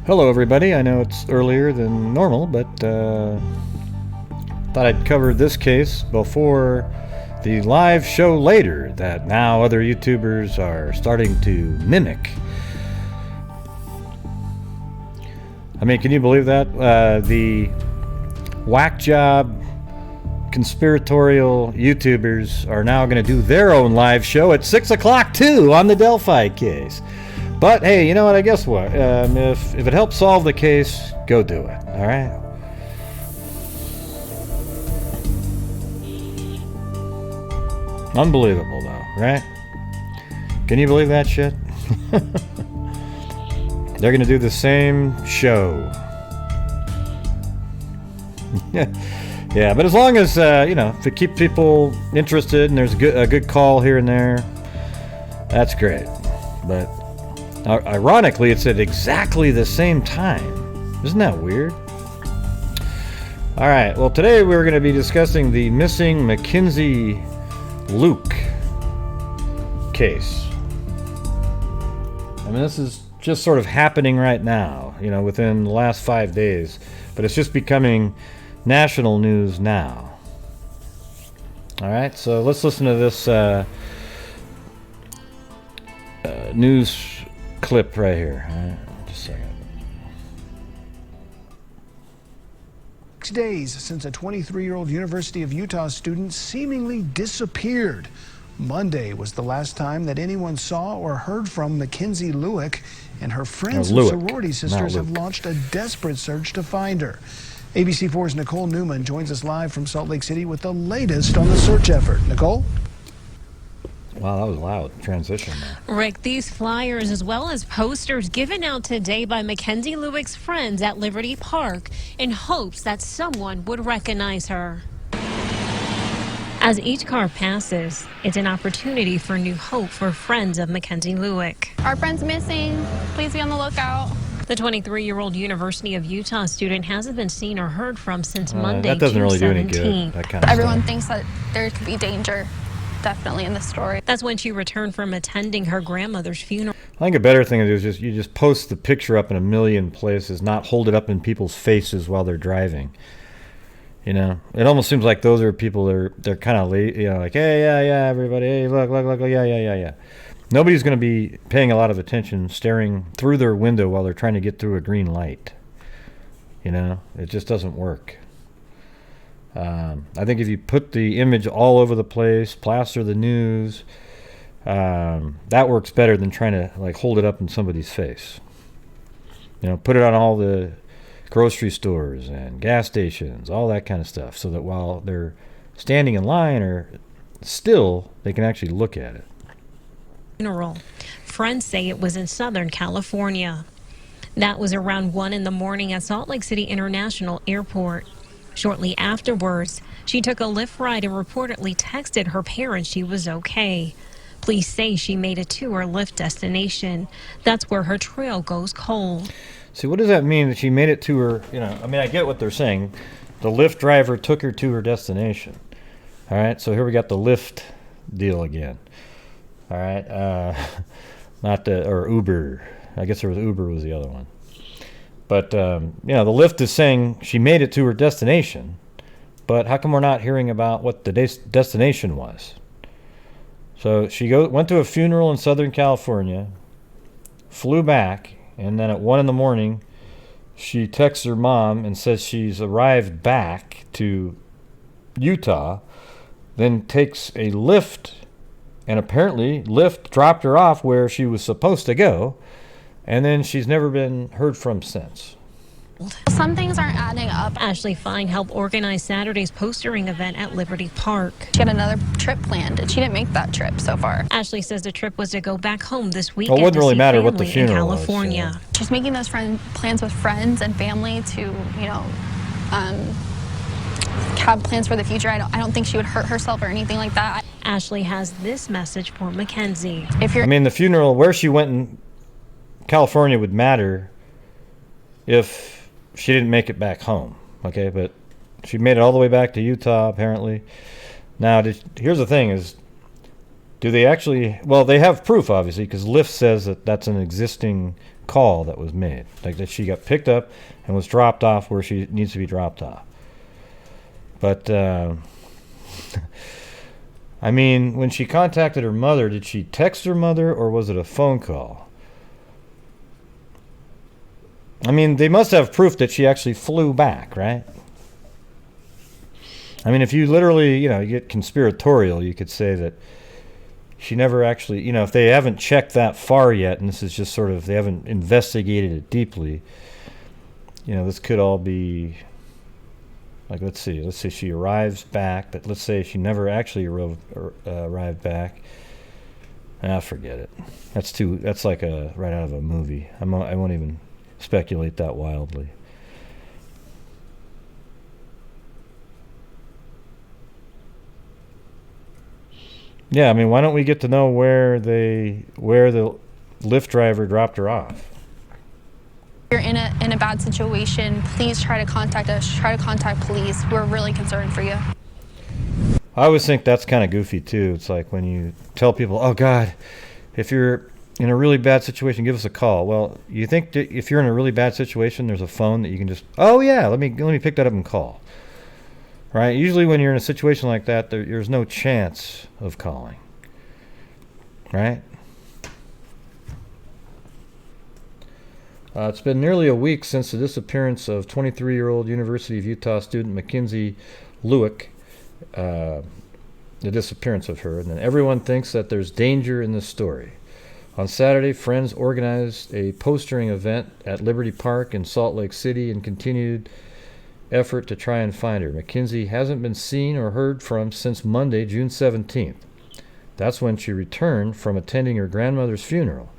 Hello everybody, I know it's earlier than normal, but thought I'd cover this case before the live show later that now other YouTubers are starting to mimic. I mean, can you believe that? The whack job conspiratorial YouTubers are now going to do their own live show at 6 o'clock too on the Delphi case. But hey, you know what? I guess what? If it helps solve the case, go do it. All right. Unbelievable, though, right? Can you believe that shit? They're gonna do the same show. Yeah, but as long as if it keeps people interested and there's a good call here and there, that's great. But ironically, it's at exactly the same time. Isn't that weird? All right. Well, today we're going to be discussing the missing Mackenzie Lueck case. I mean, this is just sort of happening right now, within the last 5 days, but it's just becoming national news now. All right. So let's listen to this news clip right here. All right, just a second. 6 days since a 23-year-old University of Utah student seemingly disappeared. Monday was the last time that anyone saw or heard from Mackenzie Lueck, and her friends and sorority sisters have launched a desperate search to find her. ABC4's Nicole Newman joins us live from Salt Lake City with the latest on the search effort. Nicole? Wow, that was loud transition there. Rick, these flyers as well as posters given out today by Mackenzie Lueck's friends at Liberty Park in hopes that someone would recognize her. As each car passes, it's an opportunity for new hope for friends of Mackenzie Lueck. Our friend's missing. Please be on the lookout. The 23-year-old University of Utah student hasn't been seen or heard from since Monday, that doesn't June really do any 17th. good. That kind of Everyone stuff. thinks that there could be danger, definitely, in this story. That's when she returned from attending her grandmother's funeral. I think a better thing to do is you just post the picture up in a million places, not hold it up in people's faces while they're driving. It almost seems like those are people they're kind of late, like, hey, yeah, everybody, hey, look, yeah. Nobody's going to be paying a lot of attention, staring through their window while they're trying to get through a green light. It just doesn't work. I think if you put the image all over the place, plaster the news, that works better than trying to hold it up in somebody's face. Put it on all the grocery stores and gas stations, all that kind of stuff, so that while they're standing in line or still, they can actually look at it. Funeral. Friends say it was in Southern California. That was around 1 a.m. at Salt Lake City International Airport. Shortly afterwards, she took a Lyft ride and reportedly texted her parents she was okay. Police say she made it to her Lyft destination. That's where her trail goes cold. See, what does that mean that she made it to her, I get what they're saying. The Lyft driver took her to her destination. All right, so here we got the Lyft deal again. All right, or Uber. I guess Uber was the other one. But, the Lyft is saying she made it to her destination, but how come we're not hearing about what the destination was? So she went to a funeral in Southern California, flew back, and then at 1 a.m, she texts her mom and says she's arrived back to Utah, then takes a Lyft, and apparently Lyft dropped her off where she was supposed to go, and then she's never been heard from since. Some things aren't adding up. Ashley Fine helped organize Saturday's postering event at Liberty Park. She had another trip planned, and she didn't make that trip so far. Ashley says the trip was to go back home this weekend. Well, it wouldn't really matter what the in funeral was. California. She's making those plans with friends and family to, have plans for the future. I don't think she would hurt herself or anything like that. Ashley has this message for Mackenzie. The funeral, where she went in California would matter if she didn't make it back home, okay? But she made it all the way back to Utah, apparently. Now, here's the thing is, do they actually, well, they have proof, obviously, because Lyft says that that's an existing call that was made, like that she got picked up and was dropped off where she needs to be dropped off. But I mean, when she contacted her mother, did she text her mother or was it a phone call? I mean, they must have proof that she actually flew back, right? I mean, if you literally, you get conspiratorial, you could say that she never actually, if they haven't checked that far yet, and this is just sort of, they haven't investigated it deeply, this could all be, like, let's say she arrives back, but let's say she never actually arrived back. Forget it. That's like right out of a movie. I won't even speculate that wildly. Yeah, I mean, why don't we get to know where the Lyft driver dropped her off? If you're in a bad situation, please try to contact us. Try to contact police. We're really concerned for you. I always think that's kind of goofy too. It's like when you tell people, "Oh God, if you're in a really bad situation, give us a call." Well, you think that if you're in a really bad situation, there's a phone that you can just, "Oh yeah, let me pick that up and call." Right? Usually when you're in a situation like that, there's no chance of calling. Right? It's been nearly a week since the disappearance of 23-year-old University of Utah student Mackenzie Lueck, the disappearance of her, and then everyone thinks that there's danger in this story. On Saturday, friends organized a postering event at Liberty Park in Salt Lake City and continued effort to try and find her. Mackenzie hasn't been seen or heard from since Monday, June 17th. That's when she returned from attending her grandmother's funeral.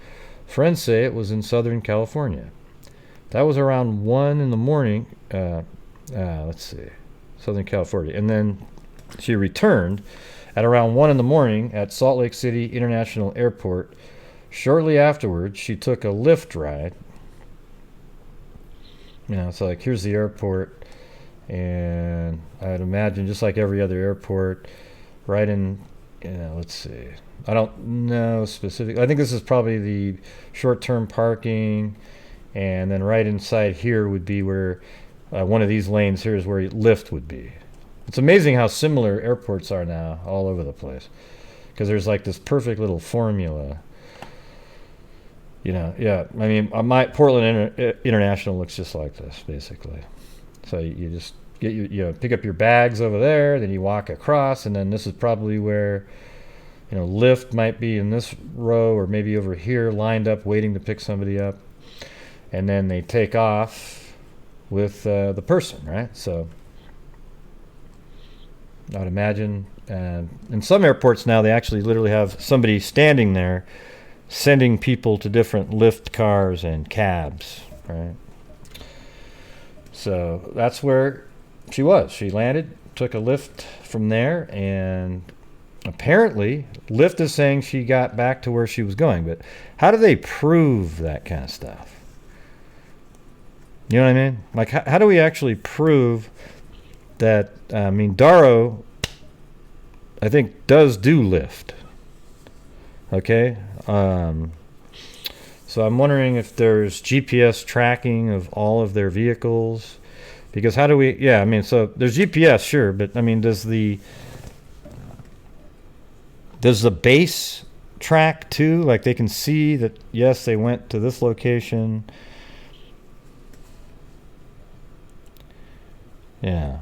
Friends say it was in Southern California. That was around 1 in the morning. Southern California. And then she returned at around 1 in the morning at Salt Lake City International Airport. Shortly afterwards, she took a Lyft ride. It's like, here's the airport. And I'd imagine, just like every other airport, right in, let's see. I don't know specific. I think this is probably the short-term parking, and then right inside here would be where one of these lanes here is where Lyft would be. It's amazing how similar airports are now all over the place, because there's like this perfect little formula. Yeah. I mean, my Portland International looks just like this, basically. So you just pick up your bags over there, then you walk across, and then this is probably where, Lyft might be in this row or maybe over here, lined up waiting to pick somebody up, and then they take off with the person, right? So I'd imagine, in some airports now they actually literally have somebody standing there sending people to different Lyft cars and cabs, right? So that's where she was. She landed, took a Lyft from there, and apparently Lyft is saying she got back to where she was going. But how do they prove that kind of stuff? You know what I mean? Like, how do we actually prove that? I mean, Darrow, I think, does do Lyft. Okay? So I'm wondering if there's GPS tracking of all of their vehicles. Because how do we... Yeah, I mean, so there's GPS, sure. But, I mean, does the base track, too? Like, they can see that, yes, they went to this location. Yeah.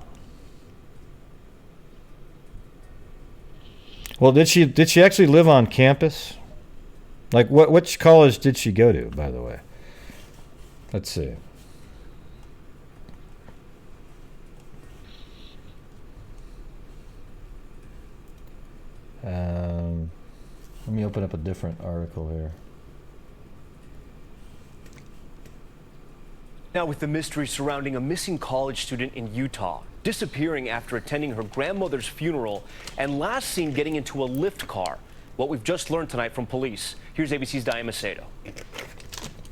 Well, did she actually live on campus? Like, which college did she go to, by the way? Let's see. Let me open up a different article here. Now, with the mystery surrounding a missing college student in Utah, disappearing after attending her grandmother's funeral, and last seen getting into a Lyft car. What we've just learned tonight from police. Here's ABC's Diane Macedo.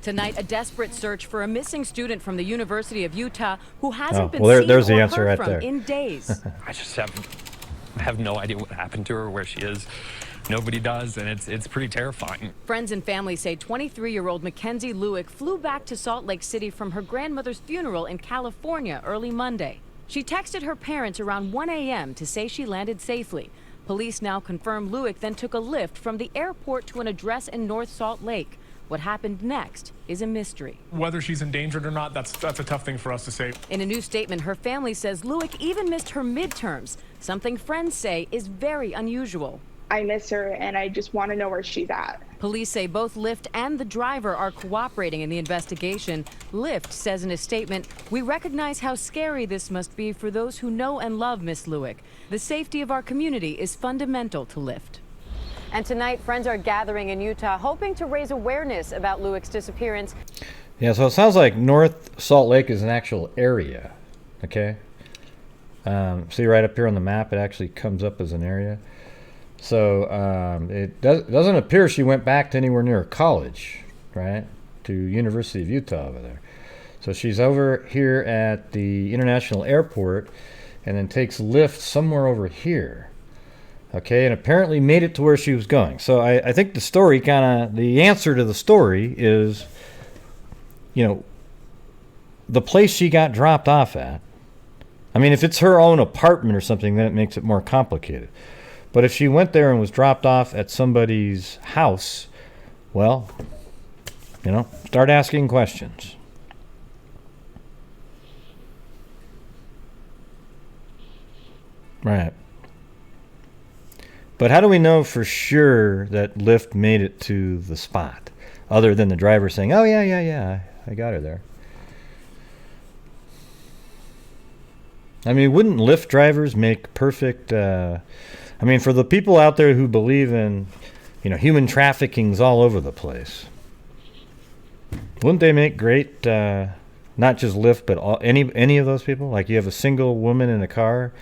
Tonight, a desperate search for a missing student from the University of Utah who hasn't been there's seen the or answer heard right from there. in days. I just have no idea what happened to her or where she is. nobody does, and it's pretty terrifying. Friends and family say 23-year-old Mackenzie Lueck flew back to Salt Lake City from her grandmother's funeral in California early Monday. She texted her parents around 1 a.m. to say she landed safely. Police now confirm Lueck then took a Lyft from the airport to an address in North Salt Lake. What happened next is a mystery. Whether she's endangered or not, that's a tough thing for us to say. In a new statement, her family says Lueck even missed her midterms, something friends say is very unusual. I miss her, and I just want to know where she's at. Police say both Lyft and the driver are cooperating in the investigation. Lyft says in a statement, "We recognize how scary this must be for those who know and love Miss Lueck. The safety of our community is fundamental to Lyft." And tonight, friends are gathering in Utah, hoping to raise awareness about Lueck's disappearance. Yeah, so it sounds like North Salt Lake is an actual area, okay? See right up here on the map, it actually comes up as an area. So it doesn't appear she went back to anywhere near college, right? To University of Utah over there. So she's over here at the International Airport and then takes Lyft somewhere over here. Okay, and apparently made it to where she was going. So I think the story the answer to the story is, the place she got dropped off at. I mean, if it's her own apartment or something, then it makes it more complicated. But if she went there and was dropped off at somebody's house, well, start asking questions. Right. But how do we know for sure that Lyft made it to the spot, other than the driver saying, "Oh, yeah, I got her there"? I mean, wouldn't Lyft drivers make perfect... for the people out there who believe in, human trafficking's all over the place, wouldn't they make great, not just Lyft, but any of those people? Like, you have a single woman in a car,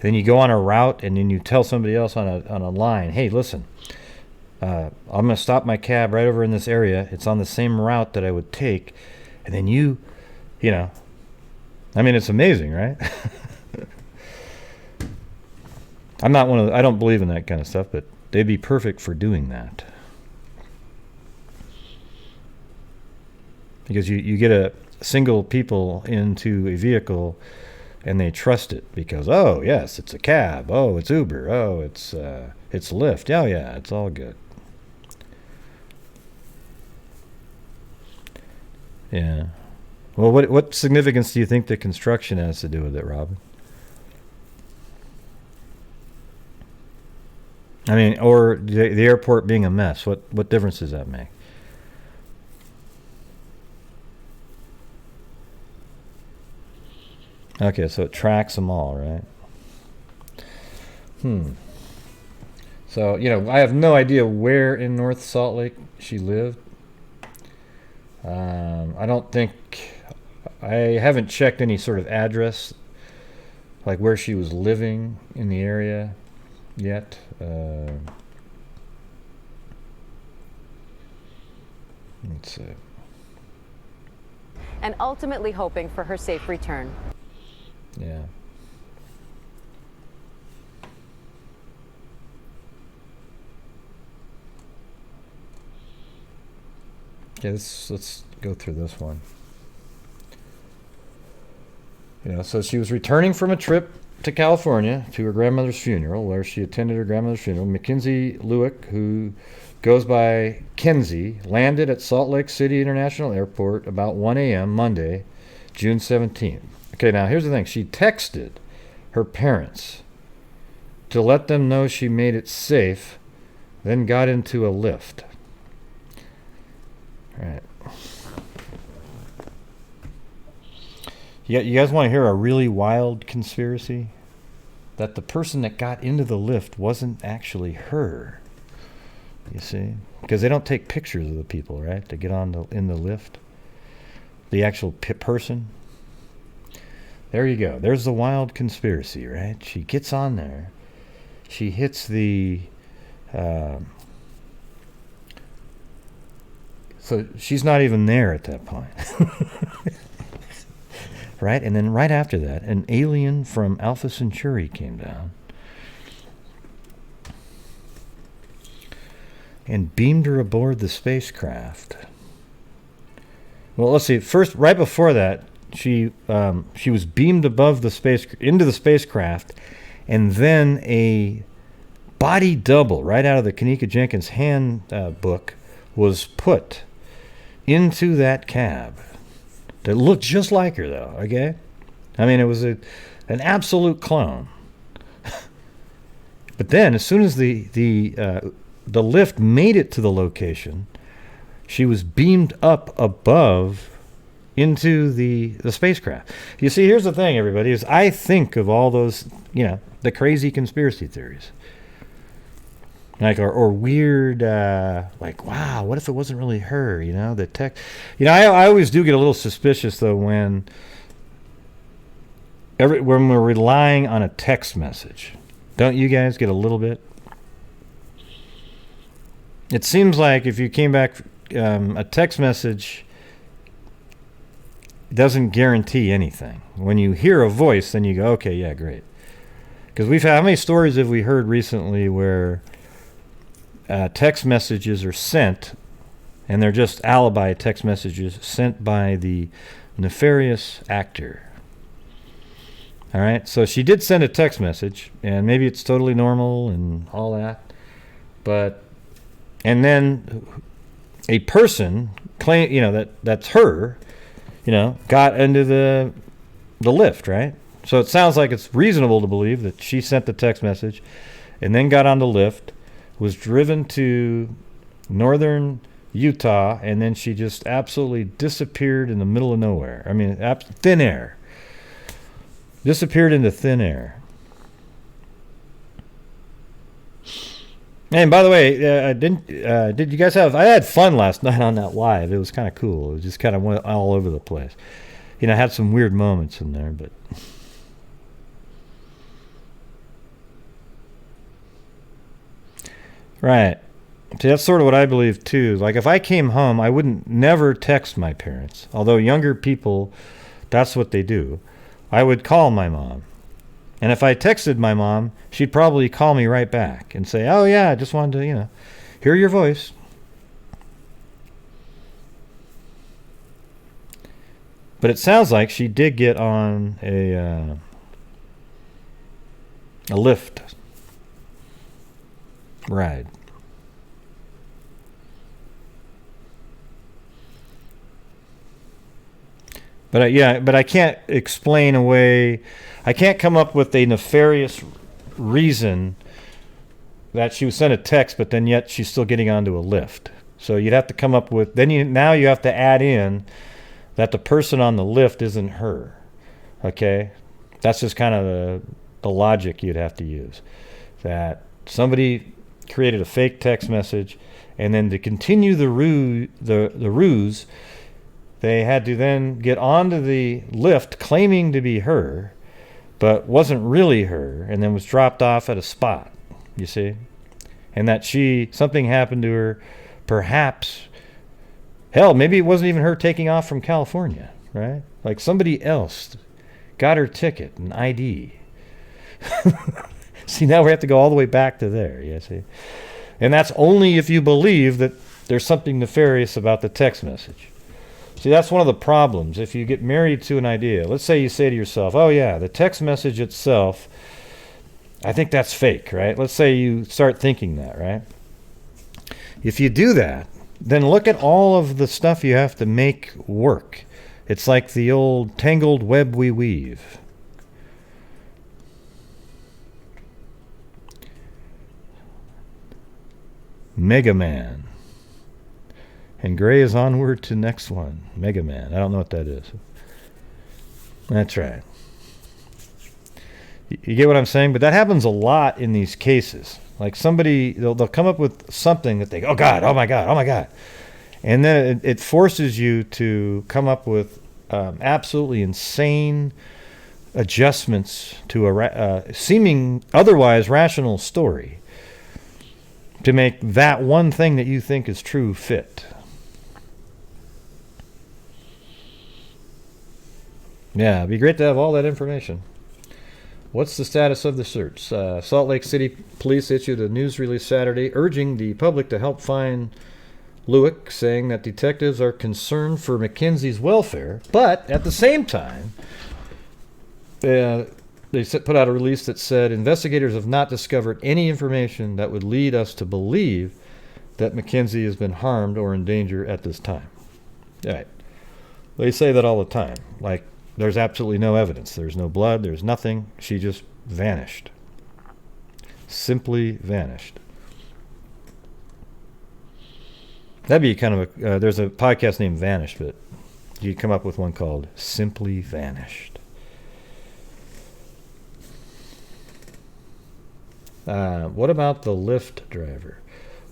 then you go on a route, and then you tell somebody else on a line, "Hey, listen, I'm going to stop my cab right over in this area. It's on the same route that I would take." And then it's amazing, right? I'm not I don't believe in that kind of stuff, but they'd be perfect for doing that. Because you get a single people into a vehicle and they trust it because, oh, yes, it's a cab. Oh, it's Uber. Oh, it's Lyft. Oh, yeah, it's all good. Yeah. Well, what significance do you think the construction has to do with it, Robin? I mean, or the airport being a mess. What difference does that make? Okay, so it tracks them all, right? So, I have no idea where in North Salt Lake she lived. I haven't checked any sort of address, like where she was living in the area yet. Let's see. And ultimately hoping for her safe return. Yeah. Okay, let's go through this one. So she was returning from a trip to California to her grandmother's funeral, where she attended her grandmother's funeral. Mackenzie Lueck, who goes by Kenzie, landed at Salt Lake City International Airport about 1 a.m. Monday, June 17th. Okay, now here's the thing. She texted her parents to let them know she made it safe, then got into a Lyft. All right. You guys want to hear a really wild conspiracy? That the person that got into the Lyft wasn't actually her. You see? Because they don't take pictures of the people, right? To get in the Lyft. The actual person. There you go. There's the wild conspiracy, right? She gets on there. She hits the... so she's not even there at that point. Right? And then right after that, an alien from Alpha Centauri came down. and beamed her aboard the spacecraft. Well, let's see. First, right before that, she was beamed above the into the spacecraft, and then a body double right out of the Kanika Jenkins handbook was put into that cab that looked just like her, though. Okay, I mean, it was an absolute clone. But then, as soon as the lift made it to the location, she was beamed up above into the spacecraft. You see, here's the thing, everybody, is I think of all those, the crazy conspiracy theories. Like, or weird, like, wow, what if it wasn't really her, the tech. I always do get a little suspicious, though, when we're relying on a text message. Don't you guys get a little bit? It seems like if you came back, a text message doesn't guarantee anything. When you hear a voice, then you go, okay, yeah, great. Because how many stories have we heard recently where text messages are sent, and they're just alibi text messages sent by the nefarious actor? All right, so she did send a text message, and maybe it's totally normal and all that, and then a person claim, that's her, got into the lift, right? So it sounds like it's reasonable to believe that she sent the text message and then got on the lift, was driven to northern Utah, and then she just absolutely disappeared in the middle of nowhere. I mean, thin air. Disappeared into thin air. And by the way, did you guys I had fun last night on that live. It was kind of cool. It was just kind of went all over the place. I had some weird moments in there, but. Right. See, that's sort of what I believe too. Like, if I came home, I wouldn't never text my parents. Although younger people, that's what they do. I would call my mom. And if I texted my mom, she'd probably call me right back and say, oh, yeah, I just wanted to, hear your voice. But it sounds like she did get on a Lyft ride. But I can't explain away. I can't come up with a nefarious reason that she was sent a text, but then yet she's still getting onto a lift. So you'd have to come up with. Now you have to add in that the person on the lift isn't her. Okay, that's just kind of the logic you'd have to use. That somebody created a fake text message, and then to continue the ruse. They had to then get onto the lift claiming to be her, but wasn't really her, and then was dropped off at a spot, you see? And that something happened to her, perhaps, hell, maybe it wasn't even her taking off from California, right? Like somebody else got her ticket and ID. See, now we have to go all the way back to there, you see? And that's only if you believe that there's something nefarious about the text message. See, that's one of the problems. If you get married to an idea, let's say you say to yourself, oh yeah, the text message itself, I think that's fake, right? Let's say you start thinking that, right? If you do that, then look at all of the stuff you have to make work. It's like the old tangled web we weave. Mega Man. And Gray is onward to next one. Mega Man. I don't know what that is. That's right. You get what I'm saying? But that happens a lot in these cases. Like somebody, they'll come up with something that they go, oh God, oh my God, oh my God. And then it forces you to come up with absolutely insane adjustments to a seeming otherwise rational story to make that one thing that you think is true fit. Yeah, it'd be great to have all that information. What's the status of the search? Salt Lake City police issued a news release Saturday urging the public to help find Lueck, saying that detectives are concerned for Mackenzie's welfare, but at the same time, they put out a release that said investigators have not discovered any information that would lead us to believe that Mackenzie has been harmed or in danger at this time. All right. They say that all the time. Like, there's absolutely no evidence. There's no blood. There's nothing. She just vanished. Simply vanished. That'd be kind of a... there's a podcast named Vanished, but you come up with one called Simply Vanished. What about the Lyft driver?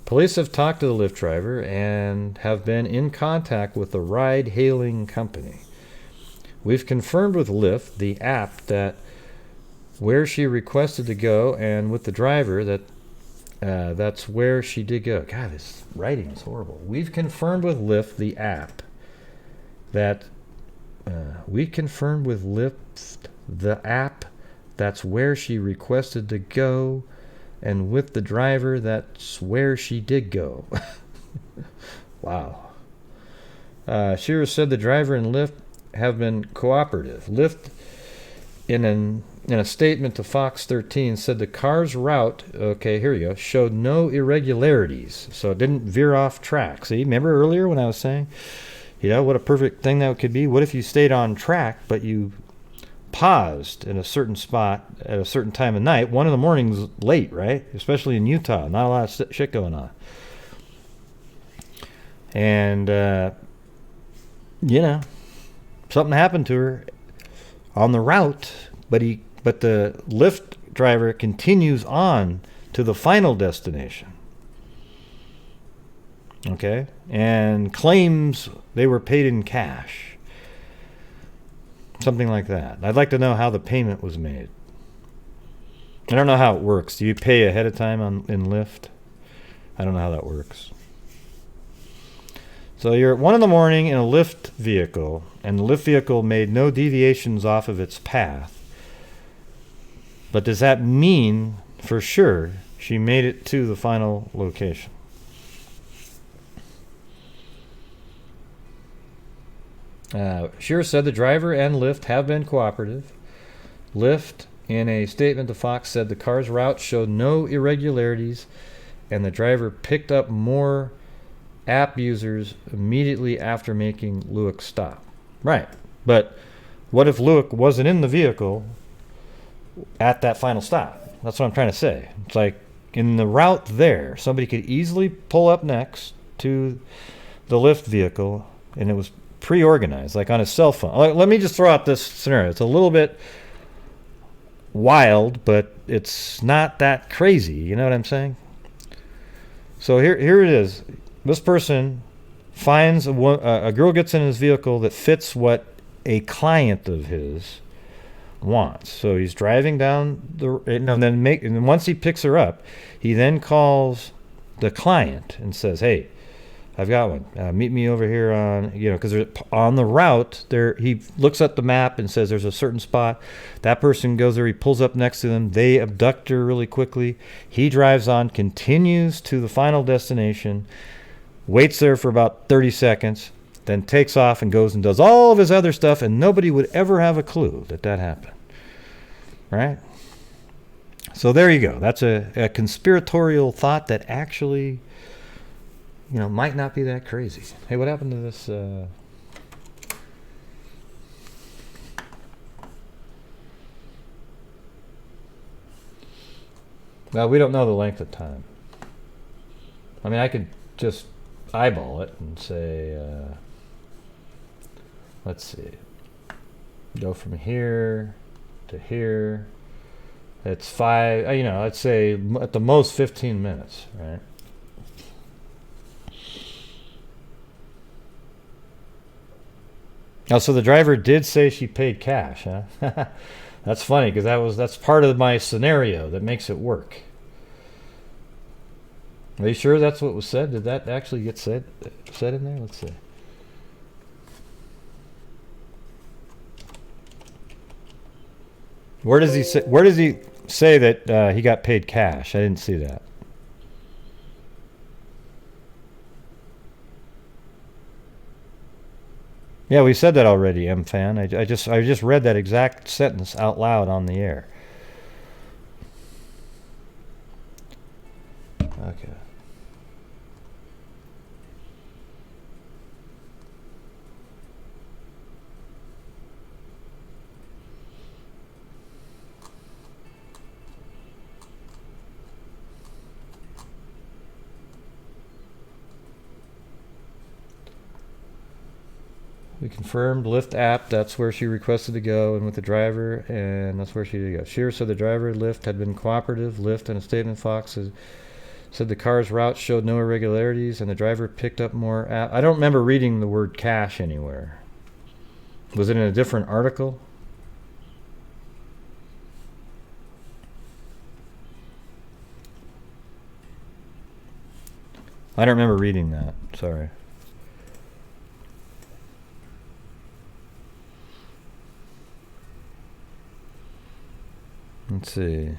Police have talked to the Lyft driver and have been in contact with the ride-hailing company. We've confirmed with Lyft, the app, that where she requested to go, and with the driver that that's where she did go. God, this writing is horrible. We've confirmed with Lyft, the app, that that's where she requested to go, and with the driver, that's where she did go. Wow. Shearer said the driver and Lyft have been cooperative. Lyft, in a statement to Fox 13, said the car's route, okay, here you go, showed no irregularities, so it didn't veer off track. See, remember earlier when I was saying, what a perfect thing that could be? What if you stayed on track, but you paused in a certain spot at a certain time of night? 1 a.m. is late, right? Especially in Utah. Not a lot of shit going on. And, something happened to her on the route, but the Lyft driver continues on to the final destination. Okay? And claims they were paid in cash. Something like that. I'd like to know how the payment was made. I don't know how it works. Do you pay ahead of time in Lyft? I don't know how that works. So you're at 1 a.m. in a Lyft vehicle, and the Lyft vehicle made no deviations off of its path. But does that mean for sure she made it to the final location? Shearer said the driver and Lyft have been cooperative. Lyft, in a statement to Fox, said the car's route showed no irregularities, and the driver picked up more app users immediately after making Lueck stop. Right. But what if Lueck wasn't in the vehicle at that final stop? That's what I'm trying to say. It's like in the route there, somebody could easily pull up next to the Lyft vehicle, and it was pre-organized, like on a cell phone. Let me just throw out this scenario. It's a little bit wild, but it's not that crazy. You know what I'm saying? So here it is. This person finds a girl gets in his vehicle that fits what a client of his wants. So he's driving down and then once he picks her up, he then calls the client and says, "Hey, I've got one. Meet me over here on, because on the route there, he looks at the map and says there's a certain spot. That person goes there. He pulls up next to them. They abduct her really quickly. He drives on, continues to the final destination, waits there for about 30 seconds, then takes off and goes and does all of his other stuff, and nobody would ever have a clue that happened. Right? So there you go. That's a conspiratorial thought that actually, might not be that crazy. Hey, what happened to this? Well, we don't know the length of time. I mean, I could just eyeball it and say, let's see, go from here to here. It's 5, let's say at the most 15 minutes, right? Oh, so the driver did say she paid cash, huh? That's funny, because that's part of my scenario that makes it work. Are you sure that's what was said? Did that actually get said in there? Let's see. Where does he say that he got paid cash? I didn't see that. Yeah, we said that already, M-Fan. I just read that exact sentence out loud on the air. Okay. We confirmed Lyft app, that's where she requested to go, and with the driver, and that's where she did go. Shearer said the driver Lyft had been cooperative. Lyft, in a statement, Fox said the car's route showed no irregularities, and the driver picked up more app. I don't remember reading the word cash anywhere. Was it in a different article? I don't remember reading that. Sorry. Let's see.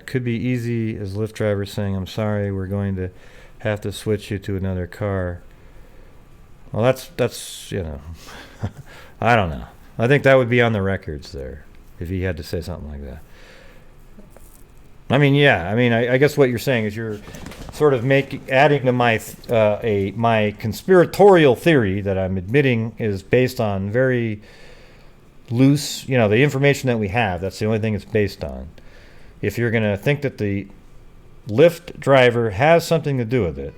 Could be easy as Lyft driver saying, "I'm sorry, we're going to have to switch you to another car." Well, that's you know, I don't know. I think that would be on the records there if he had to say something like that. I mean, yeah. I mean, I guess what you're saying is you're sort of adding to my conspiratorial theory that I'm admitting is based on very loose, the information that we have. That's the only thing it's based on. If you're going to think that the Lyft driver has something to do with it,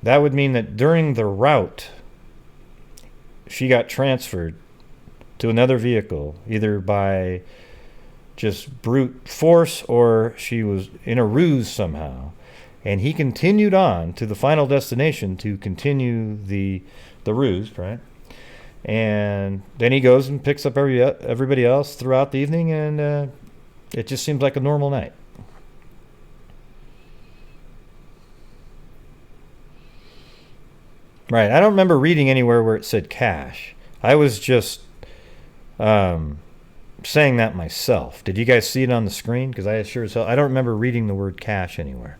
that would mean that during the route, she got transferred to another vehicle, either by just brute force or she was in a ruse somehow. And he continued on to the final destination to continue the ruse, right? And then he goes and picks up everybody else throughout the evening, and it just seems like a normal night. Right. I don't remember reading anywhere where it said cash. I was just saying that myself. Did you guys see it on the screen? Because I sure as hell, I don't remember reading the word cash anywhere.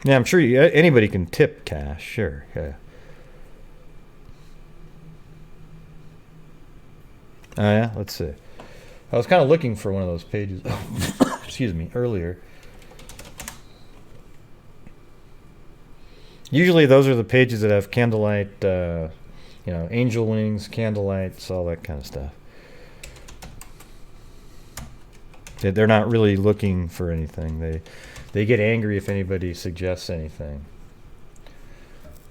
Yeah, I'm sure anybody can tip cash. Sure. Yeah. Oh, yeah? Let's see. I was kind of looking for one of those pages. Excuse me, earlier. Usually those are the pages that have candlelight, angel wings, candlelights, all that kind of stuff. They're not really looking for anything. They get angry if anybody suggests anything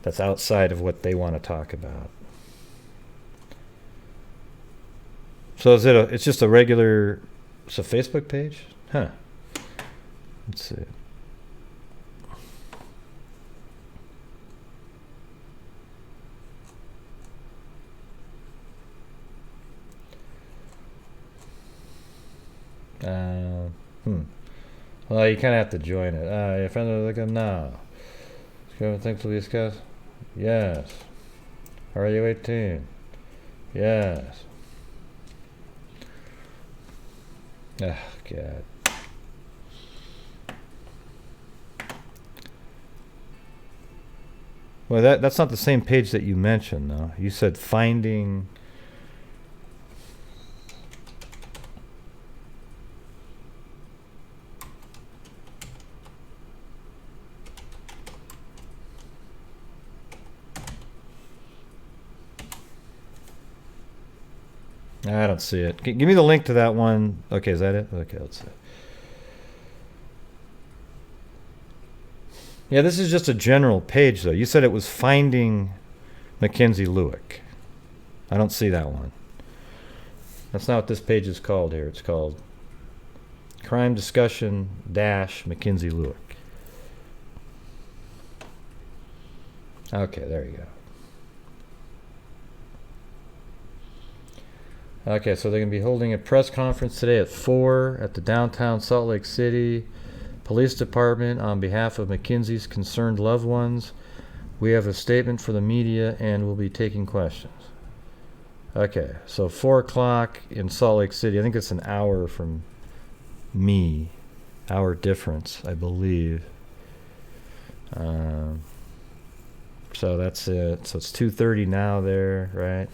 that's outside of what they want to talk about. So it's just a regular, it's a Facebook page? Huh. Let's see. Well, you kind of have to join it. Your friend will look at now. Things will be discussed. Yes. Are you 18? Yes. Oh, God. Well, that's not the same page that you mentioned, though. You said finding... I don't see it. Give me the link to that one. Okay, is that it? Okay, let's see. Yeah, this is just a general page, though. You said it was Finding Mackenzie Lueck. I don't see that one. That's not what this page is called here. It's called Crime Discussion Mackenzie Lueck. Okay, there you go. Okay, so they're going to be holding a press conference today at 4 at the downtown Salt Lake City Police Department on behalf of Mackenzie's concerned loved ones. We have a statement for the media and we'll be taking questions. Okay, so 4 o'clock in Salt Lake City. I think it's an hour from me. Hour difference, I believe. So that's it. So it's 2:30 now there, right?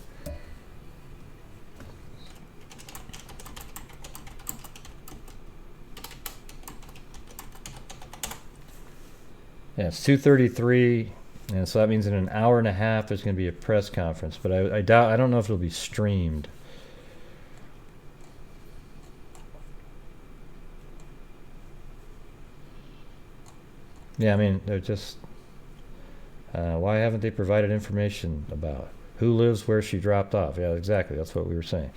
Yeah, it's 2:33, and so that means in an hour and a half there's going to be a press conference. But I doubt. I don't know if it'll be streamed. Yeah, I mean, they're just. Why haven't they provided information about who lives where she dropped off? Yeah, exactly. That's what we were saying.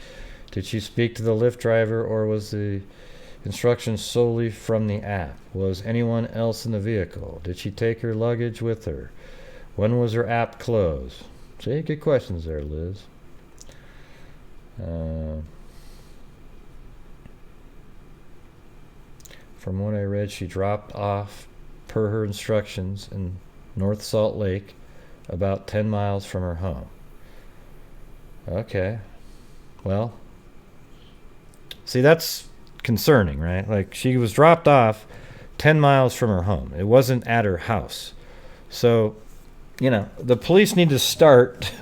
Did she speak to the Lyft driver, or was the instructions solely from the app? Was anyone else in the vehicle? Did she take her luggage with her? When was her app closed? See, good questions there, Liz. From what I read, she dropped off per her instructions in North Salt Lake, about 10 miles from her home. Okay. Well, see, that's concerning, right? Like, she was dropped off 10 miles from her home. It wasn't at her house. So, you know, the police need to start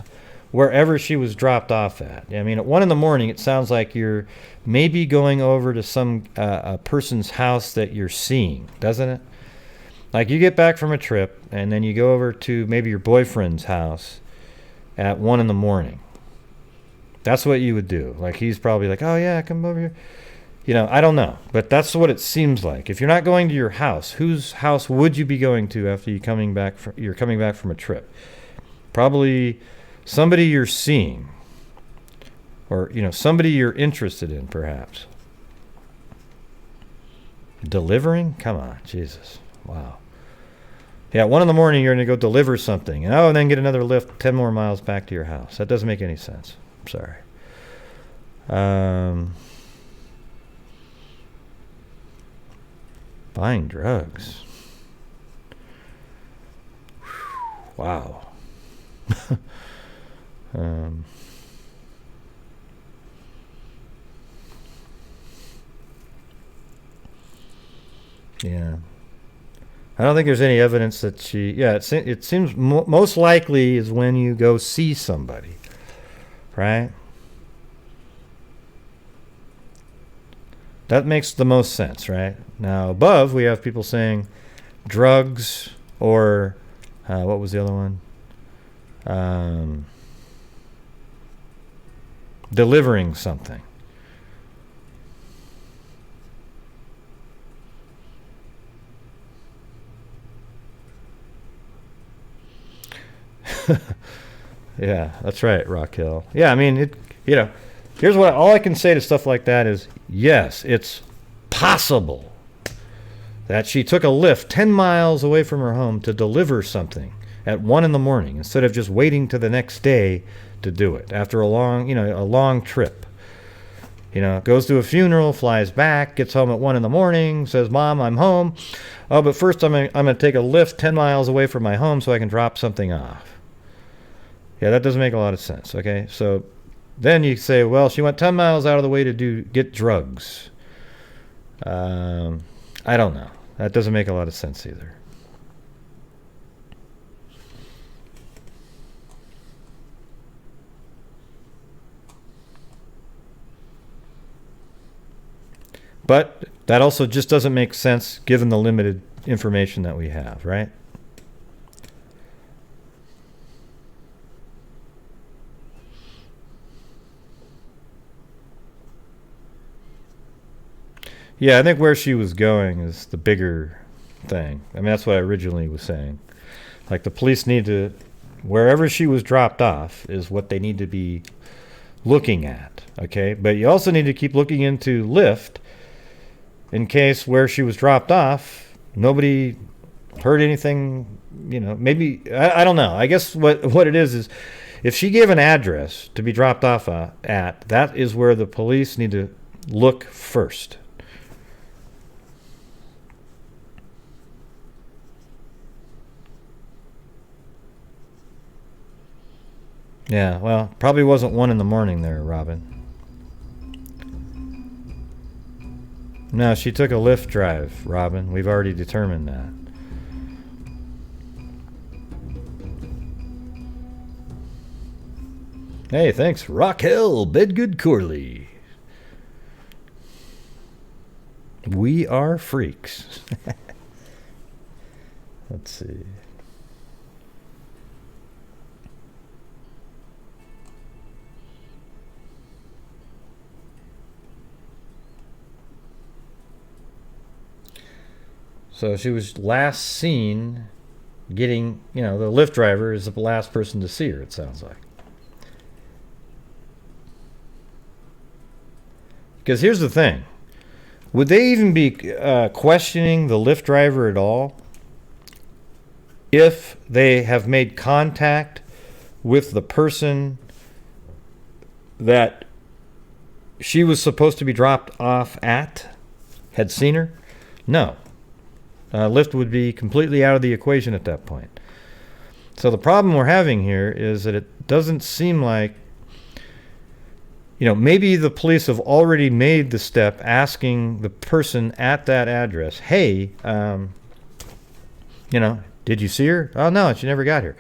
wherever she was dropped off at. I mean, at 1 in the morning, it sounds like you're maybe going over to some a person's house that you're seeing, doesn't it? Like, you get back from a trip, and then you go over to maybe your boyfriend's house at 1 in the morning. That's what you would do. Like, he's probably like, oh, yeah, come over here. You know, I don't know. But that's what it seems like. If you're not going to your house, whose house would you be going to after you're coming back from a trip? Probably somebody you're seeing. Or, you know, somebody you're interested in, perhaps. Delivering? Come on, Jesus. Wow. Yeah, 1 in the morning, you're going to go deliver something. And then get another Lyft 10 more miles back to your house. That doesn't make any sense. I'm sorry. Buying drugs. Wow. Yeah. I don't think there's any evidence that she... Yeah, it seems most likely is when you go see somebody, right? That makes the most sense, right? Now, above, we have people saying drugs or... what was the other one? Delivering something. Yeah, that's right, Raquel. Yeah, I mean, here's what all I can say to stuff like that is, yes, it's possible that she took a Lyft 10 miles away from her home to deliver something at 1 in the morning instead of just waiting to the next day to do it after a long trip. You know, goes to a funeral, flies back, gets home at 1 in the morning, says, Mom, I'm home. Oh, but first I'm gonna take a Lyft 10 miles away from my home so I can drop something off. Yeah, that doesn't make a lot of sense, okay? So then you say, well, she went 10 miles out of the way to get drugs. I don't know. That doesn't make a lot of sense either. But that also just doesn't make sense given the limited information that we have, right? Yeah, I think where she was going is the bigger thing. I mean, that's what I originally was saying. Like, the police need to, wherever she was dropped off is what they need to be looking at, okay? But you also need to keep looking into Lyft in case where she was dropped off, nobody heard anything, you know, maybe, I don't know. I guess what it is if she gave an address to be dropped off at, that is where the police need to look first. Yeah, well, probably wasn't 1 in the morning there, Robin. No, she took a Lyft drive, Robin. We've already determined that. Hey, thanks, Raquel Bedgood Corley. We are freaks. Let's see. So she was last seen getting, the Lyft driver is the last person to see her, it sounds like. Because here's the thing. Would they even be questioning the Lyft driver at all if they have made contact with the person that she was supposed to be dropped off at, had seen her? No. Lyft would be completely out of the equation at that point. So the problem we're having here is that it doesn't seem like, maybe the police have already made the step asking the person at that address, hey, did you see her? Oh, no, she never got here.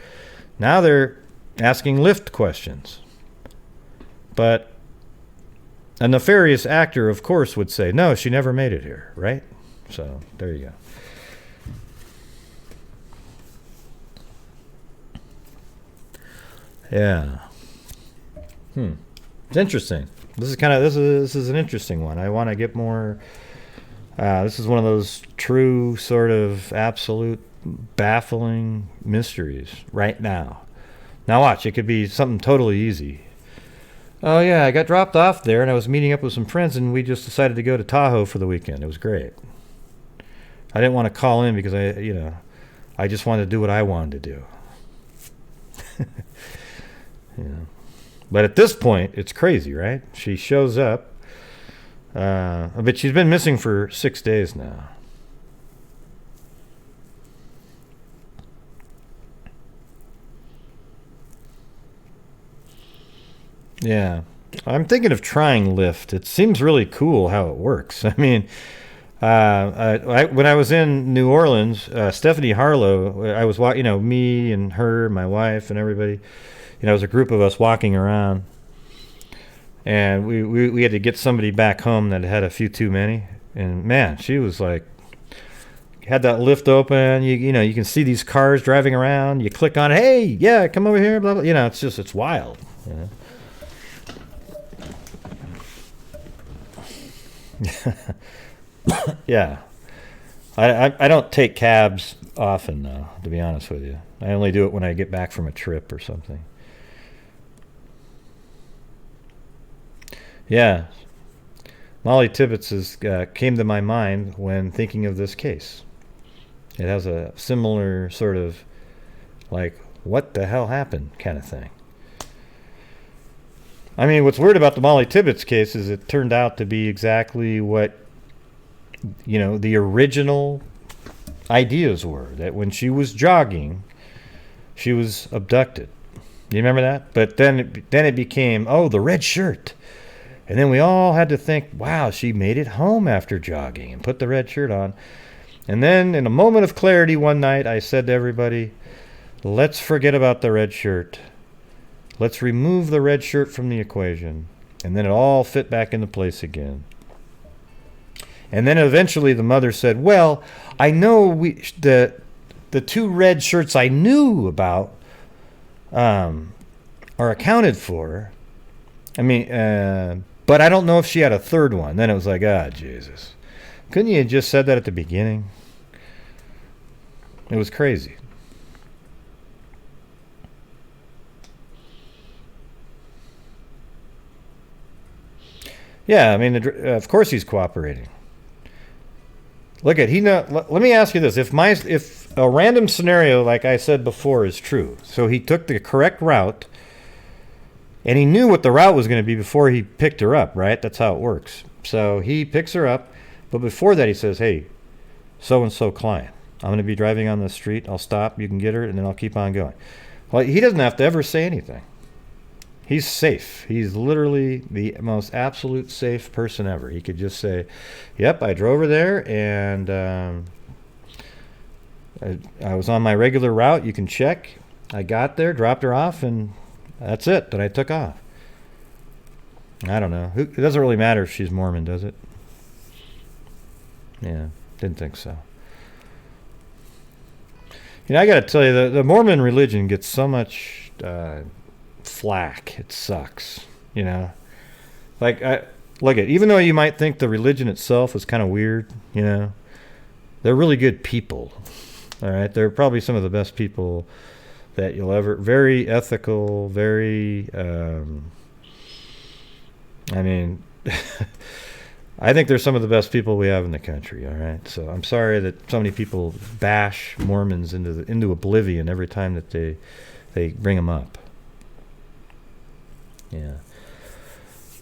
Now they're asking Lyft questions. But a nefarious actor, of course, would say, no, she never made it here, right? So there you go. Yeah. It's interesting. This is an interesting one. I want to get more. This is one of those true sort of absolute baffling mysteries right now. Now watch, it could be something totally easy. Oh yeah, I got dropped off there and I was meeting up with some friends and we just decided to go to Tahoe for the weekend. It was great. I didn't want to call in because I just wanted to do what I wanted to do. But at this point, it's crazy, right? She shows up, but she's been missing for 6 days now. Yeah, I'm thinking of trying Lyft. It seems really cool how it works. I mean, when I was in New Orleans, Stephanie Harlow, I was me and her, my wife, and everybody. It was a group of us walking around, and we had to get somebody back home that had a few too many. And man, she was like, had that lift open. You can see these cars driving around. You click on it. Hey, yeah, come over here. Blah blah. It's wild. Yeah. I don't take cabs often, though, to be honest with you. I only do it when I get back from a trip or something. Yeah. Molly Tibbetts came to my mind when thinking of this case. It has a similar sort of, like, what the hell happened kind of thing. I mean, what's weird about the Molly Tibbetts case is it turned out to be exactly what, the original ideas were. That when she was jogging, she was abducted. You remember that? But then it became, the red shirt. And then we all had to think, wow, she made it home after jogging and put the red shirt on. And then in a moment of clarity one night, I said to everybody, let's forget about the red shirt. Let's remove the red shirt from the equation. And then it all fit back into place again. And then eventually the mother said, well, I know the two red shirts I knew about are accounted for. I mean, but I don't know if she had a third one. Then it was like, Jesus. Couldn't you have just said that at the beginning? It was crazy. Yeah, I mean, of course he's cooperating. Look at let me ask you this: if a random scenario like I said before is true, so he took the correct route, and he knew what the route was going to be before he picked her up, right? That's how it works. So he picks her up, but before that he says, "Hey, so and so client, I'm going to be driving on the street. I'll stop. You can get her, and then I'll keep on going." Well, he doesn't have to ever say anything. He's safe. He's literally the most absolute safe person ever. He could just say, yep, I drove her there, and I was on my regular route. You can check. I got there, dropped her off, and that's it. Then I took off. I don't know. It doesn't really matter if she's Mormon, does it? Yeah, didn't think so. You know, I got to tell you, the Mormon religion gets so much flack. It sucks. You know, like look at, even though you might think the religion itself is kind of weird, you know, they're really good people. All right, they're probably some of the best people that you'll ever. Very ethical. Very. I mean, I think they're some of the best people we have in the country. All right, so I'm sorry that so many people bash Mormons into oblivion every time that they bring them up. Yeah,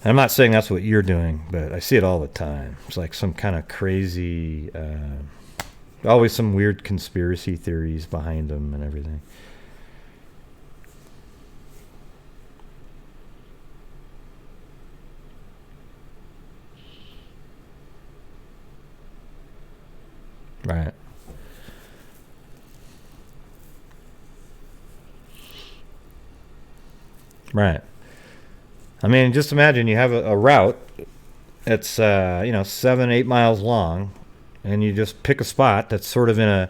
and I'm not saying that's what you're doing, but I see it all the time. It's like some kind of crazy, always some weird conspiracy theories behind them and everything. Right. Right. I mean, just imagine you have a route that's 7-8 miles long, and you just pick a spot that's sort of in a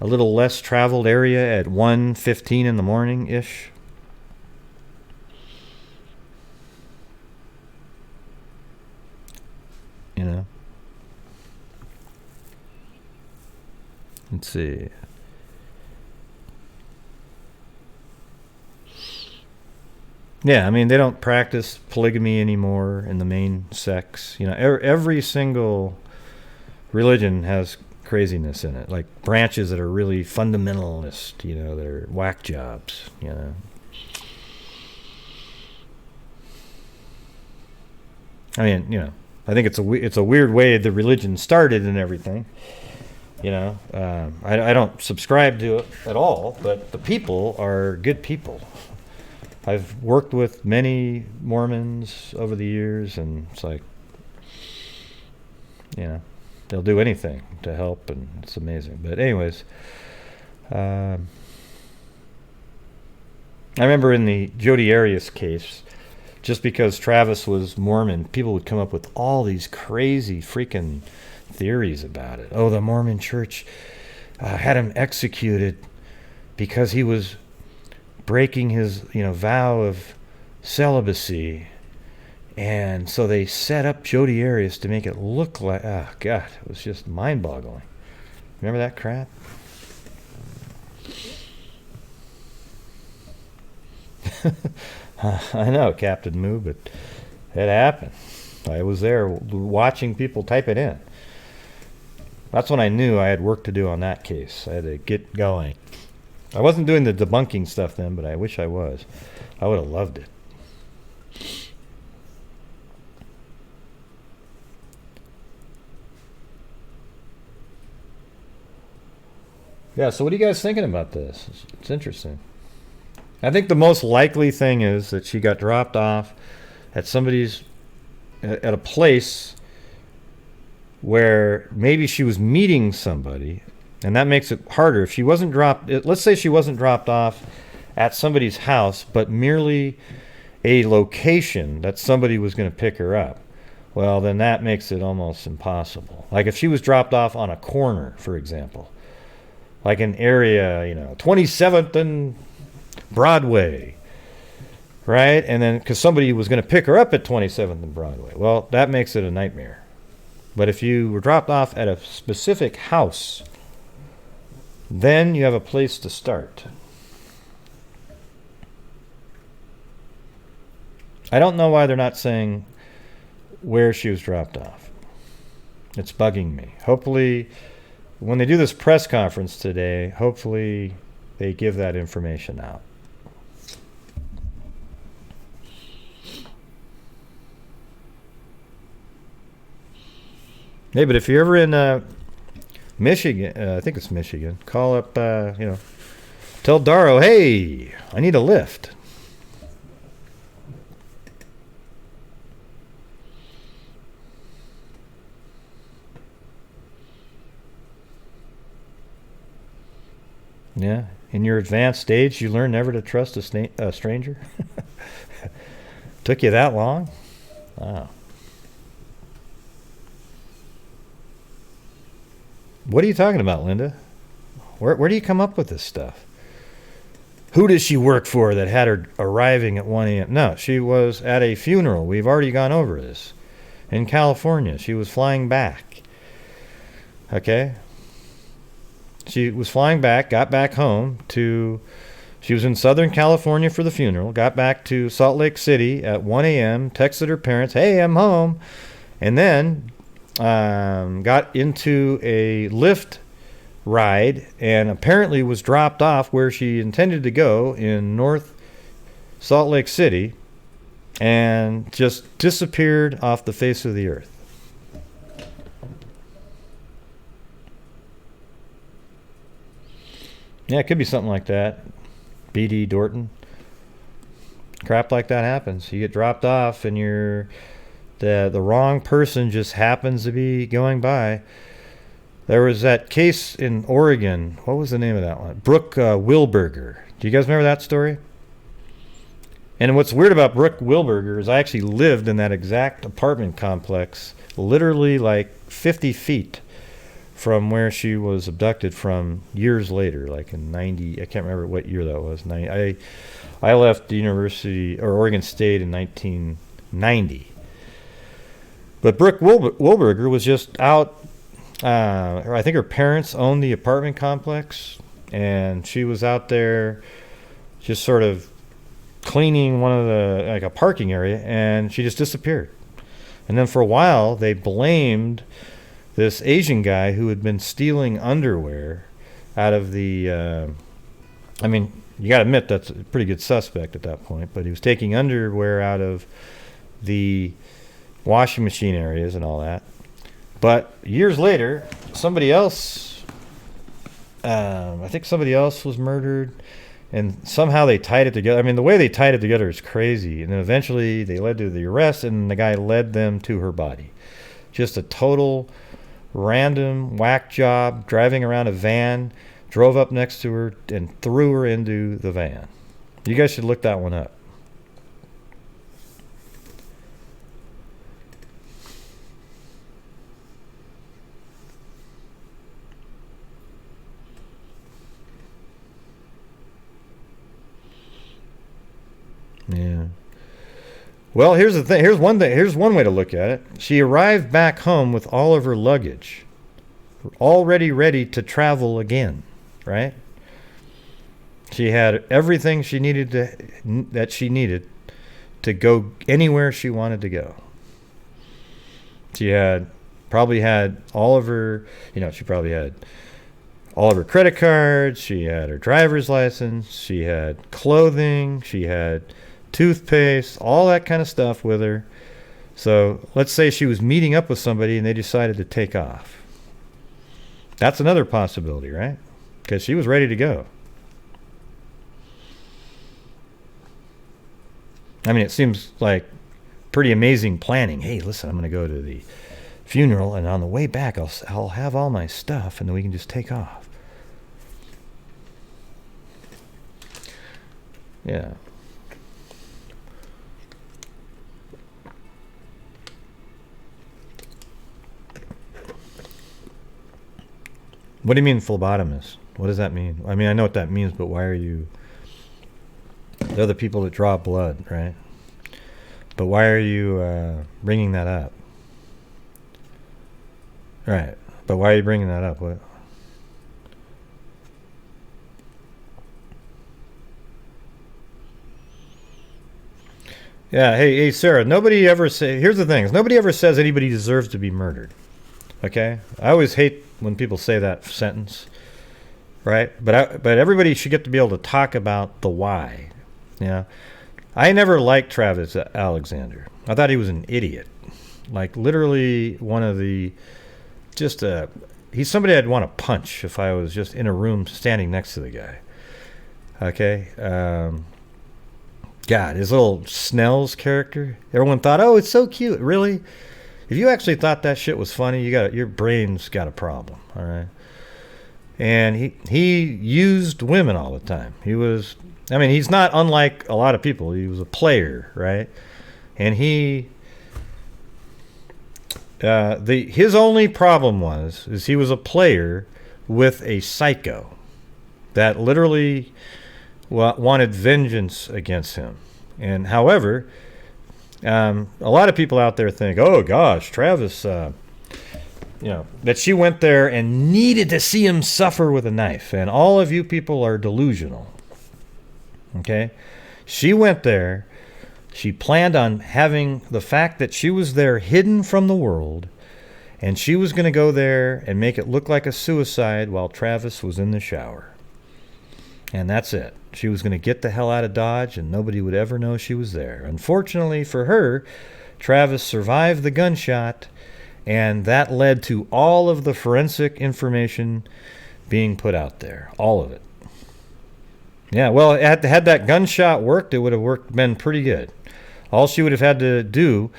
little less traveled area at 1:15 in the morning ish. You know. Let's see. Yeah, I mean, they don't practice polygamy anymore in the main sects. You know, every single religion has craziness in it, like branches that are really fundamentalist, you know, that are whack jobs, you know. I mean, you know, I think it's a weird way the religion started and everything. You know, I don't subscribe to it at all, but the people are good people. I've worked with many Mormons over the years, and it's like, you know, they'll do anything to help, and it's amazing. But anyways, I remember in the Jodi Arias case, just because Travis was Mormon, people would come up with all these crazy freaking theories about it. Oh, the Mormon church had him executed because he was breaking his, vow of celibacy, and so they set up Jodi Arias to make it look like. Oh God, it was just mind-boggling. Remember that crap? I know, Captain Moo, but it happened. I was there watching people type it in. That's when I knew I had work to do on that case. I had to get going. I wasn't doing the debunking stuff then, but I wish I was. I would have loved it. Yeah, so what are you guys thinking about this? It's interesting. I think the most likely thing is that she got dropped off at at a place where maybe she was meeting somebody, and that makes it harder. If she wasn't let's say she wasn't dropped off at somebody's house, but merely a location that somebody was going to pick her up, well, then that makes it almost impossible. Like if she was dropped off on a corner, for example, like an area, 27th and Broadway, right? And then because somebody was going to pick her up at 27th and Broadway, well, that makes it a nightmare. But if you were dropped off at a specific house, then you have a place to start. I don't know why they're not saying where she was dropped off. It's bugging me. Hopefully, when they do this press conference today, hopefully they give that information out. Hey, but if you're ever in Michigan, I think it's Michigan, call up, tell Darrow, hey, I need a lift. Yeah. In your advanced stage, you learn never to trust a stranger. Took you that long? Wow. What are you talking about, Linda? Where do you come up with this stuff? Who does she work for that had her arriving at 1 a.m.? No, she was at a funeral. We've already gone over this. In California. She was flying back. Okay? She was flying back, got back home to... She was in Southern California for the funeral, got back to Salt Lake City at 1 a.m., texted her parents, hey, I'm home, and then got into a Lyft ride and apparently was dropped off where she intended to go in North Salt Lake City and just disappeared off the face of the earth. Yeah, it could be something like that. B.D. Dorton. Crap like that happens. You get dropped off and the wrong person just happens to be going by. There was that case in Oregon. What was the name of that one? Brooke Wilberger. Do you guys remember that story? And what's weird about Brooke Wilberger is I actually lived in that exact apartment complex, literally like 50 feet from where she was abducted from years later, like in 90, I can't remember what year that was. I left the University, or Oregon State in 1990. But Brooke Wilberger was just out, I think her parents owned the apartment complex, and she was out there just sort of cleaning one of the, like a parking area, and she just disappeared. And then for a while, they blamed this Asian guy who had been stealing underwear out of the, I mean, you got to admit that's a pretty good suspect at that point, but he was taking underwear out of the washing machine areas and all that. But years later, somebody else, I think somebody else was murdered, and somehow they tied it together. I mean, the way they tied it together is crazy. And then eventually they led to the arrest, and the guy led them to her body. Just a total random whack job, driving around a van, drove up next to her and threw her into the van. You guys should look that one up. Yeah. Well, here's the thing. Here's one thing. Here's one way to look at it. She arrived back home with all of her luggage, already ready to travel again, right? She had everything she needed to go anywhere she wanted to go. She probably had all of her, she probably had all of her credit cards. She had her driver's license. She had clothing. She had toothpaste, all that kind of stuff with her. So let's say she was meeting up with somebody and they decided to take off. That's another possibility, right? Because she was ready to go. I mean, it seems like pretty amazing planning. Hey, listen, I'm going to go to the funeral, and on the way back, I'll have all my stuff, and then we can just take off. Yeah. What do you mean phlebotomist? What does that mean? I mean, I know what that means, but why are you... They're the people that draw blood, right? But why are you bringing that up? Right. But why are you bringing that up? What? Yeah, hey, Sarah, nobody ever here's the thing. Nobody ever says anybody deserves to be murdered. Okay? I always hate when people say that sentence, right? But everybody should get to be able to talk about the why. Yeah, I never liked Travis Alexander. I thought he was an idiot, like literally one of the he's somebody I'd want to punch if I was just in a room standing next to the guy. Okay, God, his little Snell's character. Everyone thought, oh, it's so cute. Really? If you actually thought that shit was funny, your brain's got a problem. All right. And he used women all the time. He's not unlike a lot of people. He was a player, right? And his only problem is he was a player with a psycho that literally wanted vengeance against him. And however, a lot of people out there think, oh gosh, Travis, that she went there and needed to see him suffer with a knife. And all of you people are delusional. Okay? She went there. She planned on having the fact that she was there hidden from the world. And she was going to go there and make it look like a suicide while Travis was in the shower. And that's it. She was going to get the hell out of Dodge and nobody would ever know she was there. Unfortunately for her, Travis survived the gunshot. And that led to all of the forensic information being put out there. All of it. Yeah, well, had that gunshot worked, it would have been pretty good. All she would have had to do,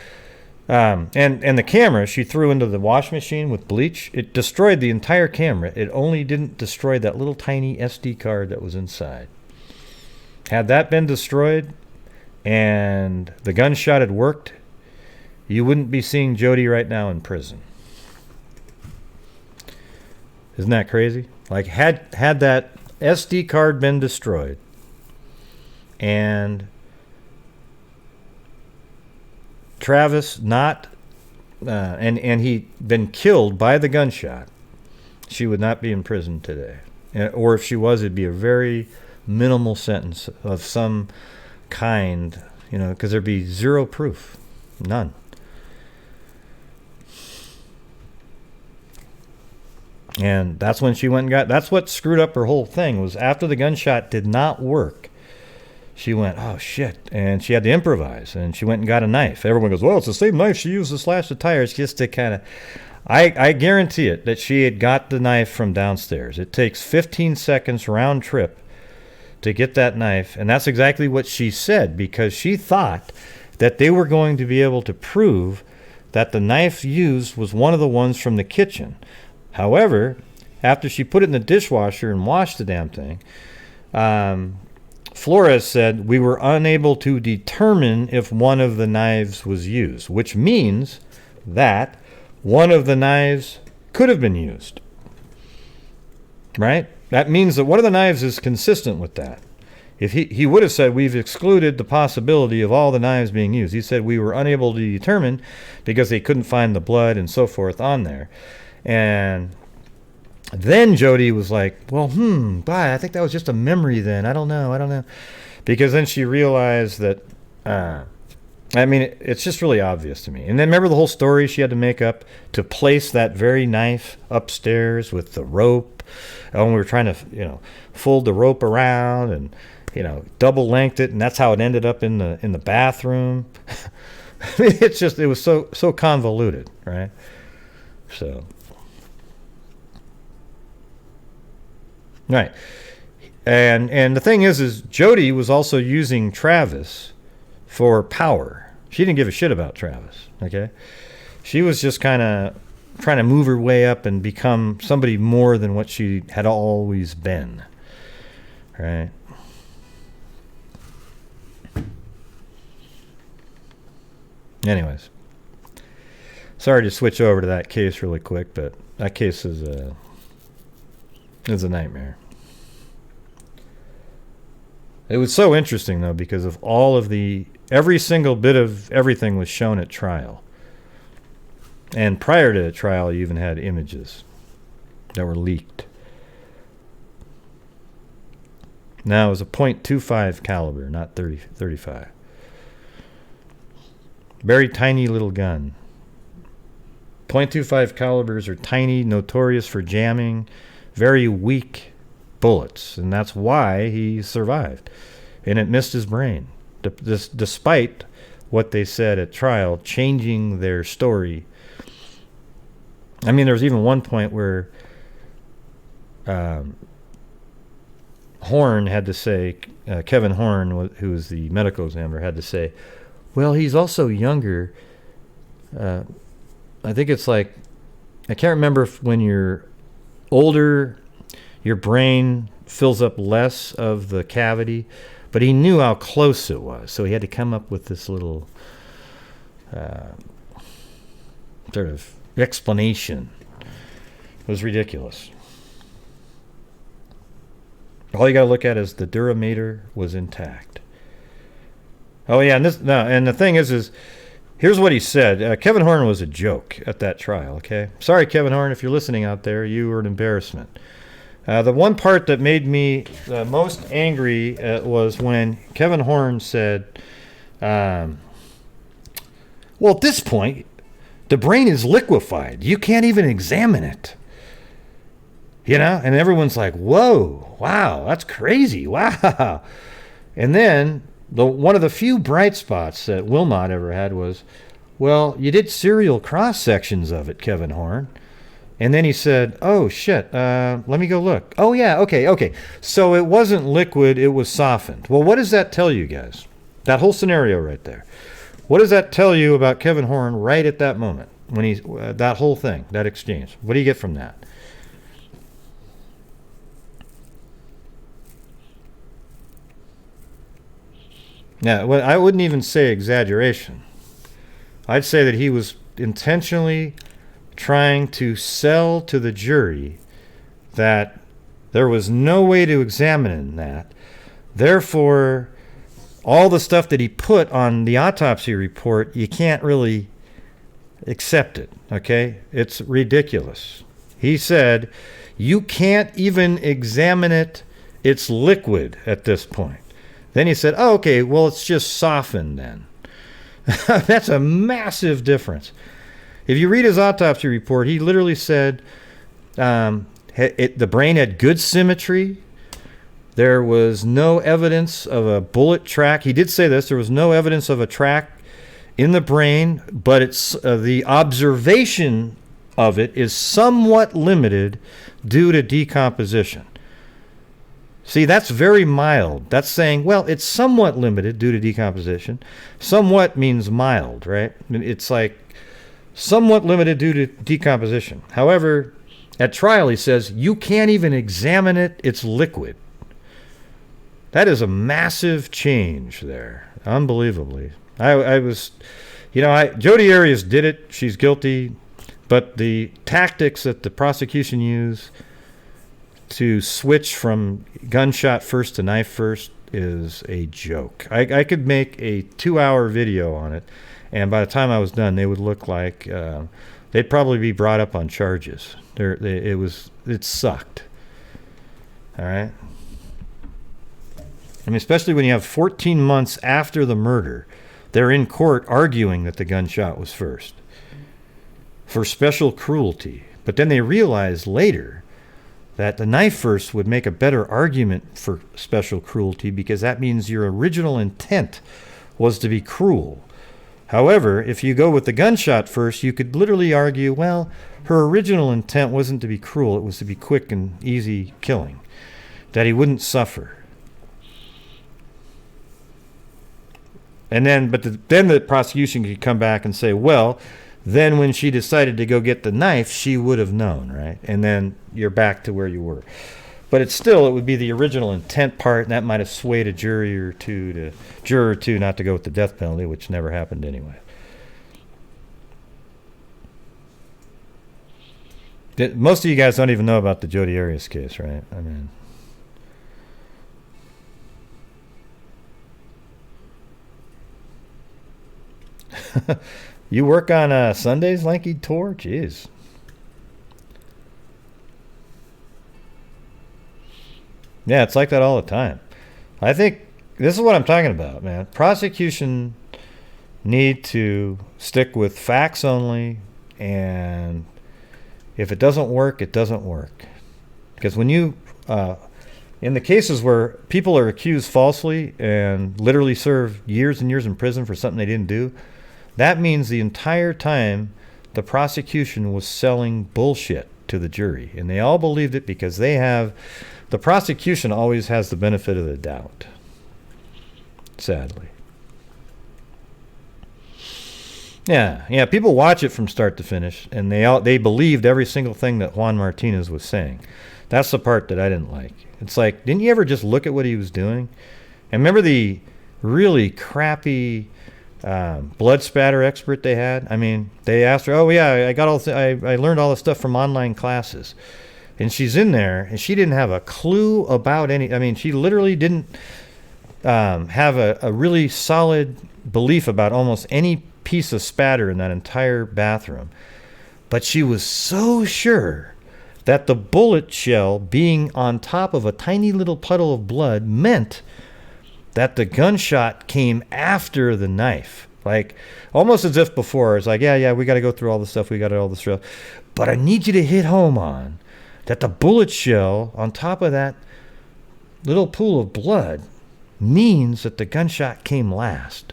and the camera she threw into the wash machine with bleach, it destroyed the entire camera. It only didn't destroy that little tiny SD card that was inside. Had that been destroyed and the gunshot had worked, you wouldn't be seeing Jody right now in prison. Isn't that crazy? Like, had that SD card been destroyed and Travis and he'd been killed by the gunshot, she would not be in prison today. Or if she was, it'd be a very minimal sentence of some kind, because there'd be zero proof. None. And that's when she went and that's what screwed up her whole thing, was after the gunshot did not work, she went, oh shit, and she had to improvise, and she went and got a knife. Everyone goes, well, it's the same knife she used to slash the tires, just to kind of, I guarantee it, that she had got the knife from downstairs. It takes 15 seconds round trip to get that knife, and that's exactly what she said, because she thought that they were going to be able to prove that the knife used was one of the ones from the kitchen. However, after she put it in the dishwasher and washed the damn thing, Flores said, we were unable to determine if one of the knives was used, which means that one of the knives could have been used. Right? That means that one of the knives is consistent with that. If he would have said, we've excluded the possibility of all the knives being used. He said we were unable to determine because they couldn't find the blood and so forth on there. And then Jody was like, well, I think that was just a memory then. I don't know. Because then she realized that, it's just really obvious to me. And then remember the whole story she had to make up to place that very knife upstairs with the rope. And we were trying to, fold the rope around and, double length it. And that's how it ended up in the bathroom. It was so convoluted, right? So. Right. And the thing is Jody was also using Travis for power. She didn't give a shit about Travis, okay? She was just kind of trying to move her way up and become somebody more than what she had always been, right? Anyways, sorry to switch over to that case really quick, but that case is a nightmare. It was so interesting, though, because of all of every single bit of everything was shown at trial. And prior to the trial, you even had images that were leaked. Now, it was a .25 caliber, not 35. Very tiny little gun. .25 calibers are tiny, notorious for jamming, very weak bullets, and that's why he survived. And it missed his brain, despite what they said at trial, changing their story. There was even one point where Horn had to say, Kevin Horn, who was the medical examiner, had to say, well, he's also younger. I think it's like, I can't remember if when you're older, your brain fills up less of the cavity. But he knew how close it was, so he had to come up with this little sort of explanation. It was ridiculous. All you got to look at is the durameter was intact. Oh yeah, and the thing is here's what he said. Kevin Horn was a joke at that trial. Okay, sorry, Kevin Horn, if you're listening out there, you were an embarrassment. The one part that made me most angry was when Kevin Horn said, "Well, at this point, the brain is liquefied. You can't even examine it." You know, and everyone's like, "Whoa, wow, that's crazy, wow." And then one of the few bright spots that Wilmot ever had was, "Well, you did serial cross sections of it, Kevin Horn." And then he said, "Oh shit, let me go look. Oh yeah, okay. So it wasn't liquid; it was softened." Well, what does that tell you guys? That whole scenario right there. What does that tell you about Kevin Horn right at that moment when he that whole thing, that exchange? What do you get from that? Now, well, I wouldn't even say exaggeration. I'd say that he was intentionally trying to sell to the jury that there was no way to examine that. Therefore, all the stuff that he put on the autopsy report, you can't really accept it, okay? It's ridiculous. He said, you can't even examine it. It's liquid at this point. Then he said, oh, okay, well, it's just softened then. That's a massive difference. If you read his autopsy report, he literally said the brain had good symmetry. There was no evidence of a bullet track. He did say this. There was no evidence of a track in the brain, but it's the observation of it is somewhat limited due to decomposition. See, that's very mild. That's saying, well, it's somewhat limited due to decomposition. Somewhat means mild, right? It's like somewhat limited due to decomposition. However, at trial, he says, you can't even examine it. It's liquid. That is a massive change there. Unbelievably. I was, Jodi Arias did it. She's guilty. But the tactics that the prosecution used to switch from gunshot first to knife first is a joke. I could make a 2-hour video on it, and by the time I was done, they would look like they'd probably be brought up on charges. It sucked. All right. I mean, especially when you have 14 months after the murder, they're in court arguing that the gunshot was first for special cruelty. But then they realized later that the knife first would make a better argument for special cruelty because that means your original intent was to be cruel. However, if you go with the gunshot first, you could literally argue, well, her original intent wasn't to be cruel, it was to be quick and easy killing, that he wouldn't suffer. And then, then the prosecution could come back and say, well, then when she decided to go get the knife, she would have known, right? And then you're back to where you were. But it would be the original intent part, and that might have swayed a juror or two not to go with the death penalty, which never happened anyway. Most of you guys don't even know about the Jodi Arias case, right? I mean, you work on Sundays, Lanky Tor? Jeez. Yeah, it's like that all the time. I think this is what I'm talking about, man. Prosecution need to stick with facts only, and if it doesn't work, it doesn't work. Because when you, in the cases where people are accused falsely and literally serve years and years in prison for something they didn't do, that means the entire time the prosecution was selling bullshit to the jury. And they all believed it because the prosecution always has the benefit of the doubt. Sadly. Yeah, people watch it from start to finish, and they believed every single thing that Juan Martinez was saying. That's the part that I didn't like. It's like, didn't you ever just look at what he was doing? And remember the really crappy blood spatter expert they had? I mean, they asked her, "Oh yeah, I learned all this stuff from online classes," and she's in there, and she didn't have a clue about any. I mean, she literally didn't have a really solid belief about almost any piece of spatter in that entire bathroom, but she was so sure that the bullet shell being on top of a tiny little puddle of blood meant that the gunshot came after the knife. Like, almost as if before, it's like, yeah, we got to go through all this stuff, but I need you to hit home on that the bullet shell on top of that little pool of blood means that the gunshot came last.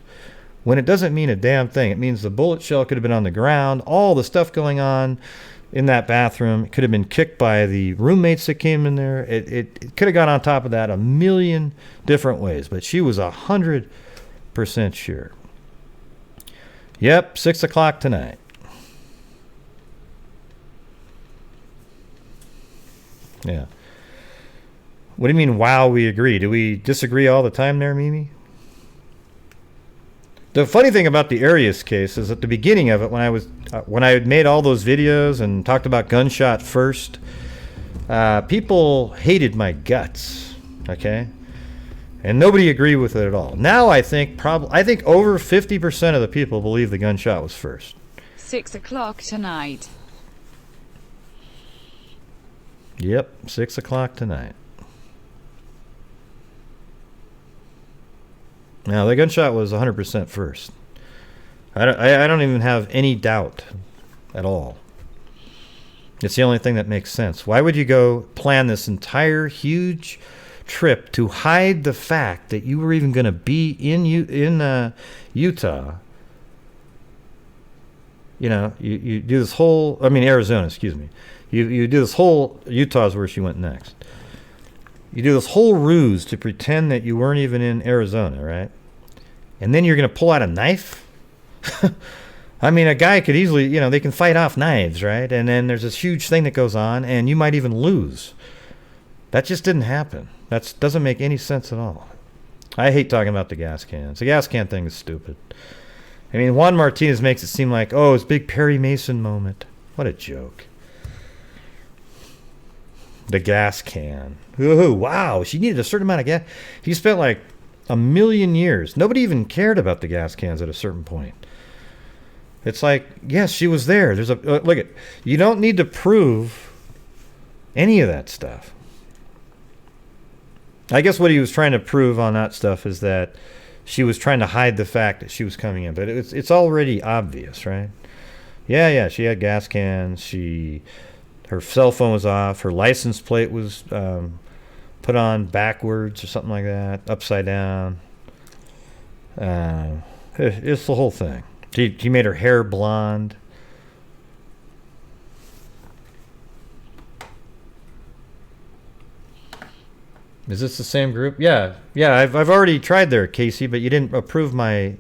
When it doesn't mean a damn thing. It means the bullet shell could have been on the ground, all the stuff going on in that bathroom. It could have been kicked by the roommates that came in there. It could have gone on top of that a million different ways, but she was 100% sure. Yep, 6 o'clock tonight. Yeah. What do you mean, wow, we agree? Do we disagree all the time there, Mimi? The funny thing about the Arias case is at the beginning of it, when I had made all those videos and talked about gunshot first, people hated my guts, okay? And nobody agreed with it at all. Now I think over 50% of the people believe the gunshot was first. 6 o'clock tonight. Yep, 6 o'clock tonight. Now, the gunshot was 100% first. I don't even have any doubt at all. It's the only thing that makes sense. Why would you go plan this entire huge trip to hide the fact that you were even going to be in Utah? You know, you do this whole, Arizona, excuse me. You do this whole, Utah's where she went next. You do this whole ruse to pretend that you weren't even in Arizona, right? And then you're going to pull out a knife? I mean, a guy could easily, they can fight off knives, right? And then there's this huge thing that goes on, and you might even lose. That just didn't happen. That doesn't make any sense at all. I hate talking about the gas cans. The gas can thing is stupid. I mean, Juan Martinez makes it seem like, oh, it's a big Perry Mason moment. What a joke. The gas can. Ooh, wow, she needed a certain amount of gas. He spent like 1,000,000 years. Nobody even cared about the gas cans at a certain point. It's like, yes, she was there. There's look at. You don't need to prove any of that stuff. I guess what he was trying to prove on that stuff is that she was trying to hide the fact that she was coming in, but it's already obvious, right? Yeah, she had gas cans. Her cell phone was off. Her license plate was put on backwards or something like that, upside down. It's the whole thing. He made her hair blonde. Is this the same group? Yeah. I've already tried there, Casey, but you didn't approve my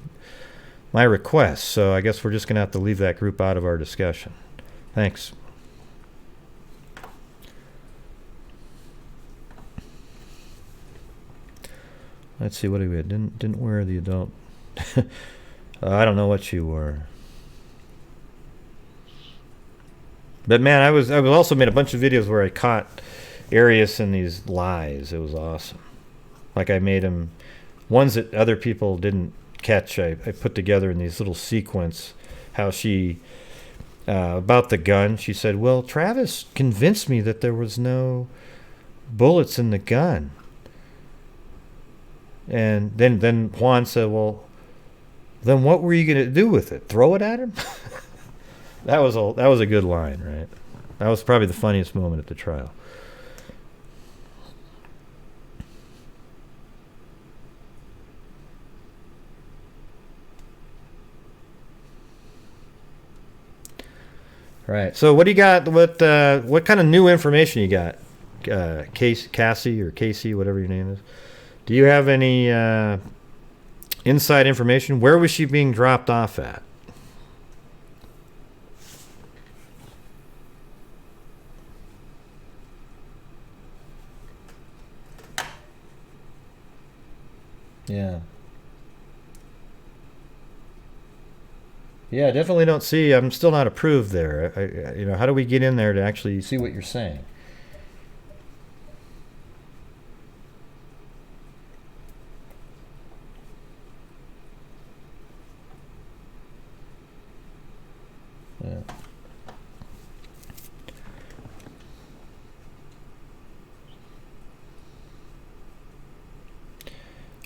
request, so I guess we're just gonna have to leave that group out of our discussion. Thanks. Let's see, what do we have? Didn't wear the adult. I don't know what you wore. But man, I was also made a bunch of videos where I caught Arias in these lies. It was awesome. Like I made him ones that other people didn't catch. I put together in these little sequence how she about the gun. She said, "Well, Travis convinced me that there was no bullets in the gun." And then Juan said, "Well, then what were you going to do with it? Throw it at him?" That was a good line, right? That was probably the funniest moment at the trial. Right. So what do you got? What kind of new information you got, Cassie or Casey, whatever your name is? Do you have any inside information? Where was she being dropped off at? Yeah. Yeah, I definitely don't see. I'm still not approved there. How do we get in there to actually see what you're saying? Yeah.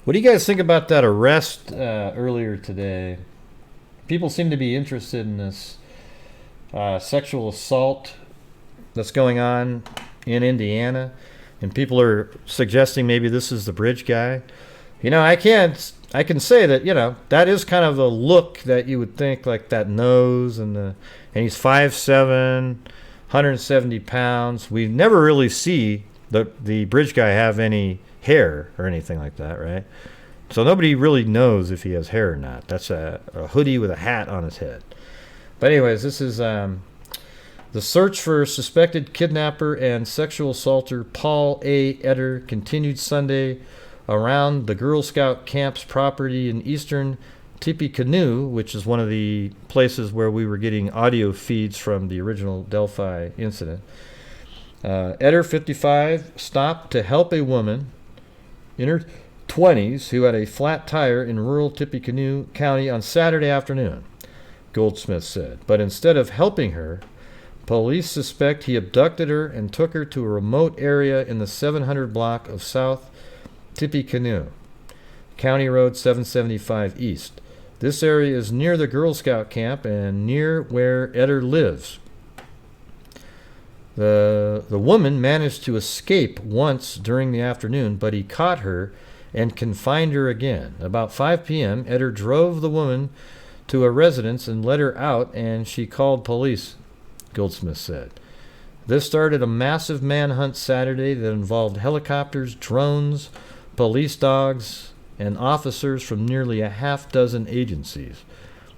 What do you guys think about that arrest earlier today? People seem to be interested in this sexual assault that's going on in Indiana, and people are suggesting maybe this is the bridge guy. I can say that that is kind of the look that you would think, like that nose and he's 5'7", 170 pounds. We never really see the bridge guy have any hair or anything like that, right? So nobody really knows if he has hair or not. That's a hoodie with a hat on his head. But anyways, this is the search for suspected kidnapper and sexual assaulter Paul A. Eder continued Sunday around the Girl Scout camp's property in eastern Tippecanoe, which is one of the places where we were getting audio feeds from the original Delphi incident. Eder, 55, stopped to help a woman in her 20s who had a flat tire in rural Tippecanoe County on Saturday afternoon, Goldsmith said. But instead of helping her, police suspect he abducted her and took her to a remote area in the 700 block of South Tippecanoe, County Road 775 East. This area is near the Girl Scout camp and near where Eder lives. The woman managed to escape once during the afternoon, but he caught her and confined her again. About 5 p.m., Eder drove the woman to a residence and let her out, and she called police, Goldsmith said. This started a massive manhunt Saturday that involved helicopters, drones, police dogs, and officers from nearly a half dozen agencies.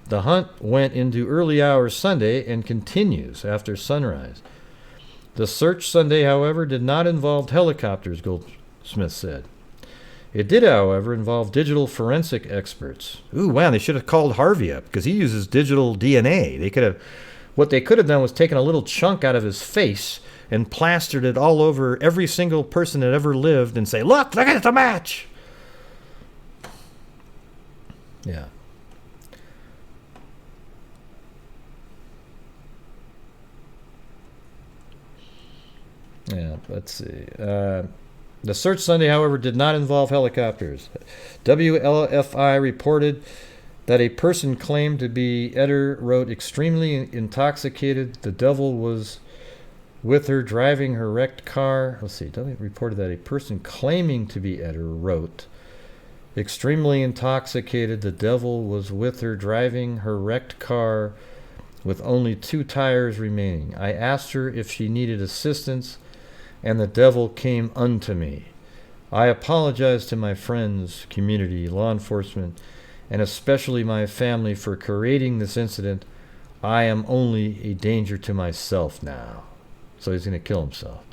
The hunt went into early hours Sunday and continues after sunrise. The search Sunday, however, did not involve helicopters, Goldsmith said. It did, however, involve digital forensic experts. Ooh, wow, they should have called Harvey up because he uses digital DNA. What they could have done was taken a little chunk out of his face and plastered it all over every single person that ever lived and say, look at the match. Yeah. Yeah, let's see. The search Sunday, however, did not involve helicopters. WLFI reported that a person claimed to be Eder wrote extremely intoxicated. The devil was with her driving her wrecked car. Let's see. W reported that a person claiming to be Eder wrote extremely intoxicated. The devil was with her driving her wrecked car with only 2 tires remaining. I asked her if she needed assistance, and the devil came unto me. I apologize to my friends, community, law enforcement, and especially my family for creating this incident. I am only a danger to myself now. So he's going to kill himself.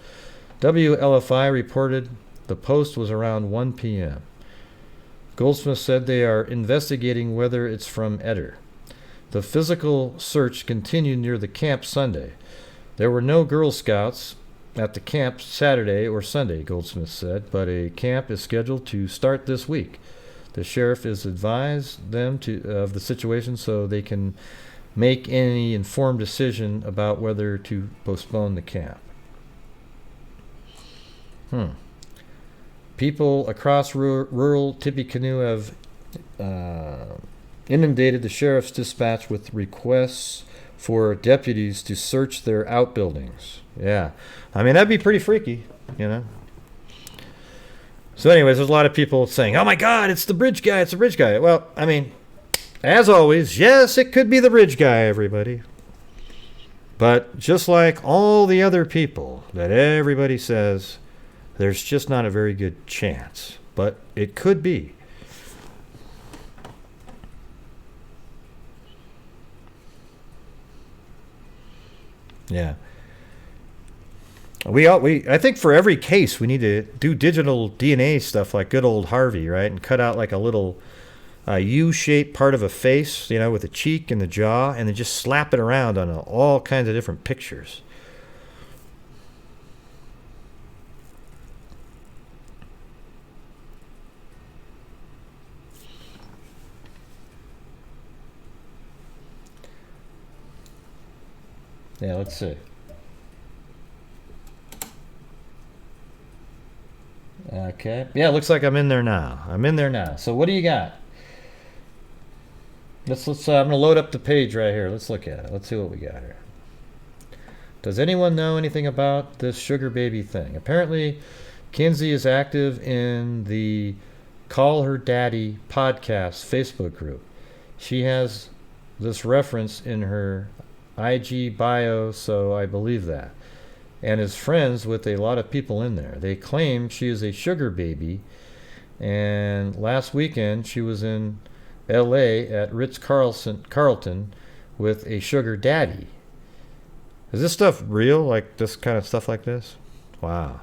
WLFI reported the post was around 1 p.m. Goldsmith said they are investigating whether it's from Eder. The physical search continued near the camp Sunday. There were no Girl Scouts at the camp Saturday or Sunday, Goldsmith said, but a camp is scheduled to start this week. The sheriff has advised them of the situation so they can make any informed decision about whether to postpone the camp. People across rural Tippecanoe have inundated the sheriff's dispatch with requests for deputies to search their outbuildings. Yeah. I mean, that'd be pretty freaky, So anyways, there's a lot of people saying, oh my God, it's the bridge guy, it's the bridge guy. Well, I mean, as always, yes, it could be the bridge guy, everybody. But just like all the other people that everybody says, there's just not a very good chance. But it could be. Yeah. I think for every case we need to do digital DNA stuff like good old Harvey, right? And cut out like a little U-shaped part of a face, you know, with the cheek and the jaw, and then just slap it around on all kinds of different pictures. Yeah, let's see. Okay. Yeah, it looks like I'm in there now. I'm in there now. So what do you got? Let's I'm gonna load up the page right here. Let's look at it. Let's see what we got here. Does anyone know anything about this sugar baby thing? Apparently, Kinsey is active in the Call Her Daddy podcast Facebook group. She has this reference in her IG bio, so I believe that. And is friends with a lot of people in there. They claim she is a sugar baby, and last weekend she was in LA at Ritz-Carlton with a sugar daddy. Is this stuff real? Like this kind of stuff like this? Wow.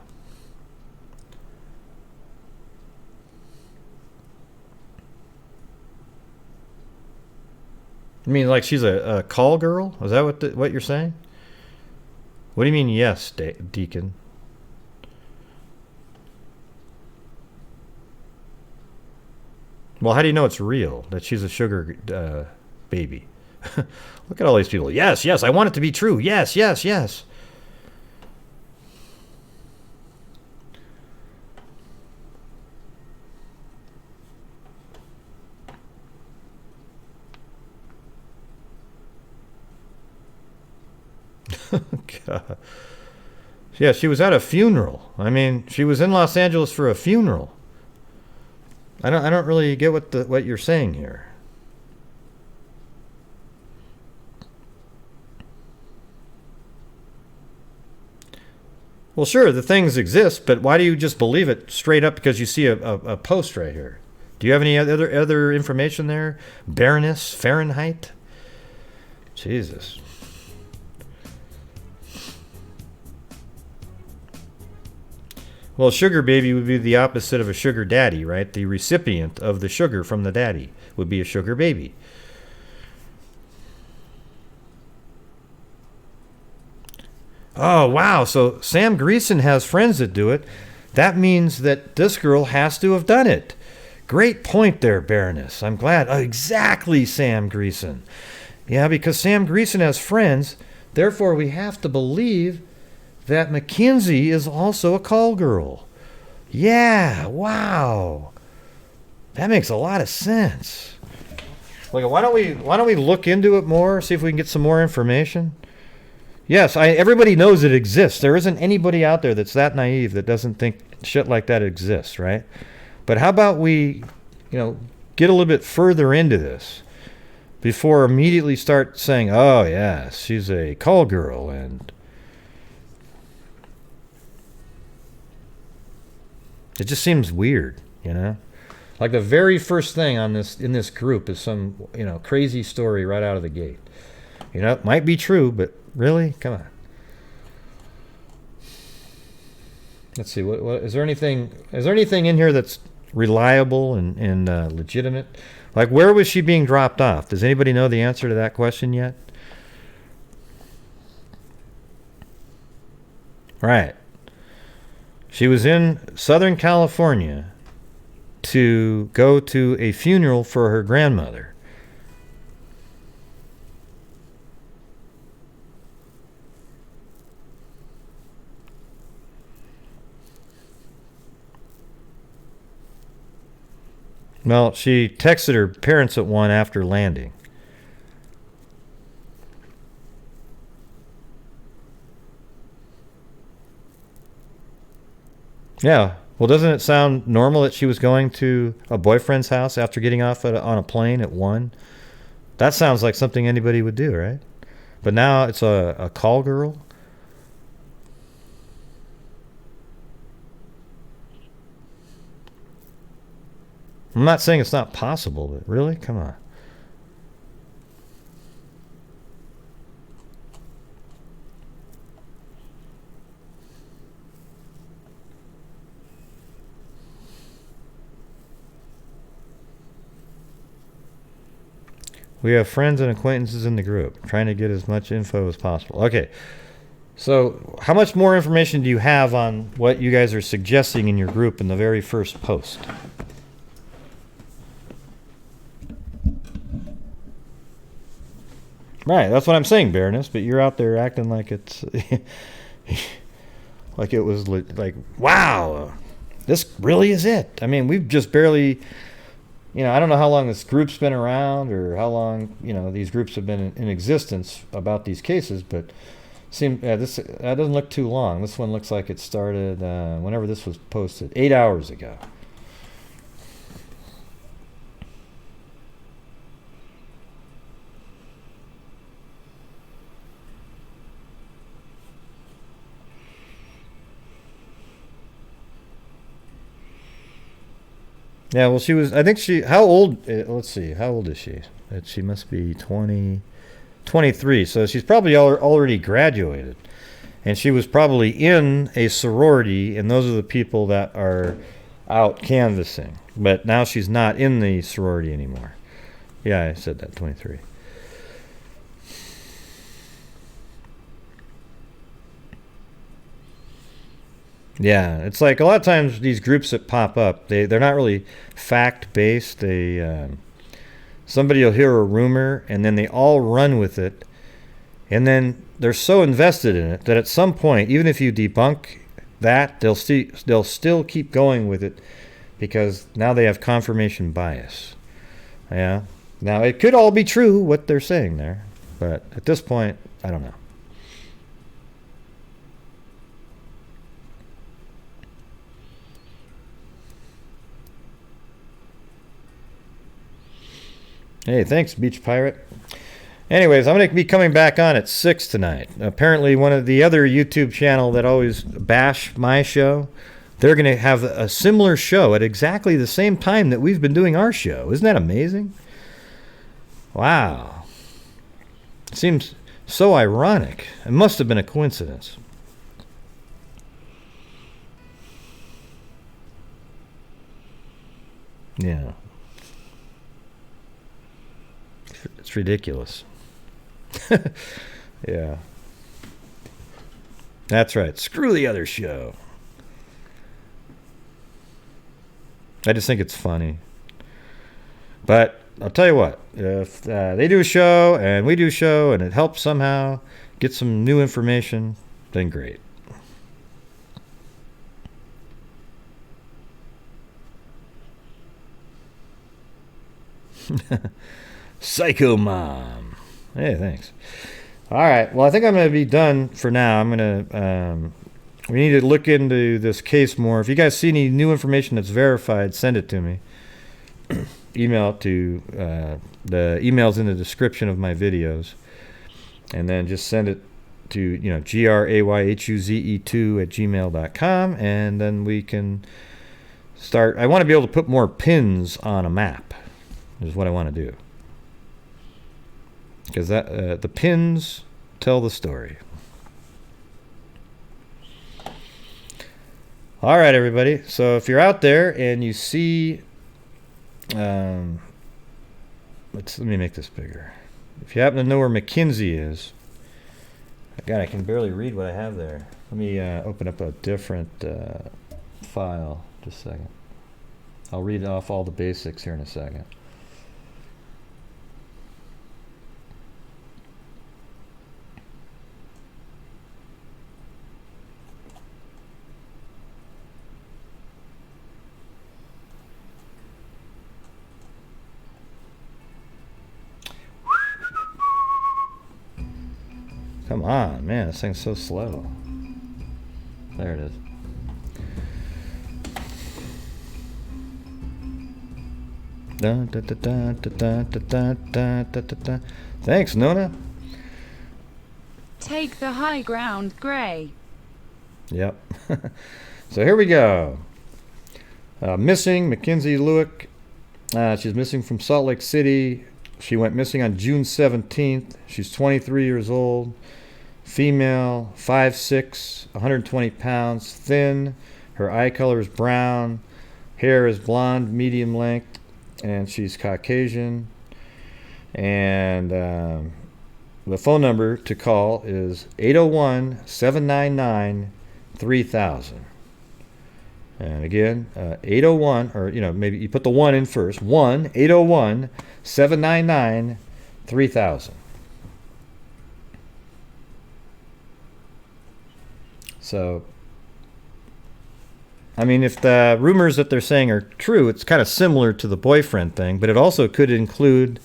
I mean, like she's a call girl? Is that what you're saying? What do you mean, yes, Deacon? Well, how do you know it's real, that she's a sugar baby? Look at all these people. Yes, yes, I want it to be true. Yes, yes, yes. God. Yeah, she was at a funeral. I mean, she was in Los Angeles for a funeral. I don't really get what you're saying here. Well, sure, the things exist, but why do you just believe it straight up because you see a post right here? Do you have any other information there? Baroness Fahrenheit? Jesus. Well, a sugar baby would be the opposite of a sugar daddy, right? The recipient of the sugar from the daddy would be a sugar baby. Oh, wow. So Sam Greason has friends that do it. That means that this girl has to have done it. Great point there, Baroness. I'm glad. Oh, exactly, Sam Greason. Yeah, because Sam Greason has friends. Therefore, we have to believe that Mackenzie is also a call girl. Yeah, wow. That makes a lot of sense. Like, why don't we look into it more, see if we can get some more information? Yes, everybody knows it exists. There isn't anybody out there that's that naive that doesn't think shit like that exists, right? But how about we, get a little bit further into this before immediately start saying, oh, yes, she's a call girl, and it just seems weird, Like the very first thing in this group is some, crazy story right out of the gate. It might be true, but really? Come on. Let's see. What is there anything in here that's reliable and legitimate? Like, where was she being dropped off? Does anybody know the answer to that question yet? Right. She was in Southern California to go to a funeral for her grandmother. Well, she texted her parents at 1 after landing. Yeah. Well, doesn't it sound normal that she was going to a boyfriend's house after getting off on a plane at 1? That sounds like something anybody would do, right? But now it's a call girl? I'm not saying it's not possible, but really? Come on. We have friends and acquaintances in the group, trying to get as much info as possible. Okay. So, how much more information do you have on what you guys are suggesting in your group in the very first post? Right, that's what I'm saying, Baroness, but you're out there acting like it's like it was like, wow, this really is it. I mean, we've just barely, I don't know how long this group's been around or how long, these groups have been in existence about these cases, but this that doesn't look too long. This one looks like it started whenever this was posted, 8 hours ago. Yeah, well, how old, let's see, how old is she? She must be 23, so she's probably already graduated. And she was probably in a sorority, and those are the people that are out canvassing. But now she's not in the sorority anymore. Yeah, I said that, 23. Yeah, it's like a lot of times these groups that pop up, they're not really fact-based. Somebody will hear a rumor, and then they all run with it, and then they're so invested in it that at some point, even if you debunk that, they'll still keep going with it because now they have confirmation bias. Yeah. Now, it could all be true, what they're saying there, but at this point, I don't know. Hey, thanks, Beach Pirate. Anyways, I'm going to be coming back on at 6 tonight. Apparently, one of the other YouTube channel that always bash my show, they're going to have a similar show at exactly the same time that we've been doing our show. Isn't that amazing? Wow. It seems so ironic. It must have been a coincidence. Yeah. It's ridiculous. Yeah. That's right. Screw the other show. I just think it's funny. But I'll tell you what. If they do a show and we do a show and it helps somehow get some new information, then great. Psycho Mom. Hey, thanks. All right. Well, I think I'm going to be done for now. I'm going to. We need to look into this case more. If you guys see any new information that's verified, send it to me. Email it to the emails in the description of my videos, and then just send it to grayhuze2@gmail.com, and then we can start. I want to be able to put more pins on a map. Is what I want to do. Because the pins tell the story. All right, everybody. So if you're out there and you see, let me make this bigger. If you happen to know where Mackenzie is, God, I can barely read what I have there. Let me open up a different file. Just a second. I'll read off all the basics here in a second. Come on, man, this thing's so slow. There it is. Thanks, Nona. Take the high ground, Gray. Yep. So here we go. Missing, Mackenzie Lueck. She's missing from Salt Lake City. She went missing on June 17th. She's 23 years old. Female, 5'6", 120 pounds, thin. Her eye color is brown. Hair is blonde, medium length, and she's Caucasian. And the phone number to call is 801-799-3000. And again, 801, or maybe you put the 1 in first. 1-801-799-3000. So, I mean, if the rumors that they're saying are true, it's kind of similar to the boyfriend thing, but it also could include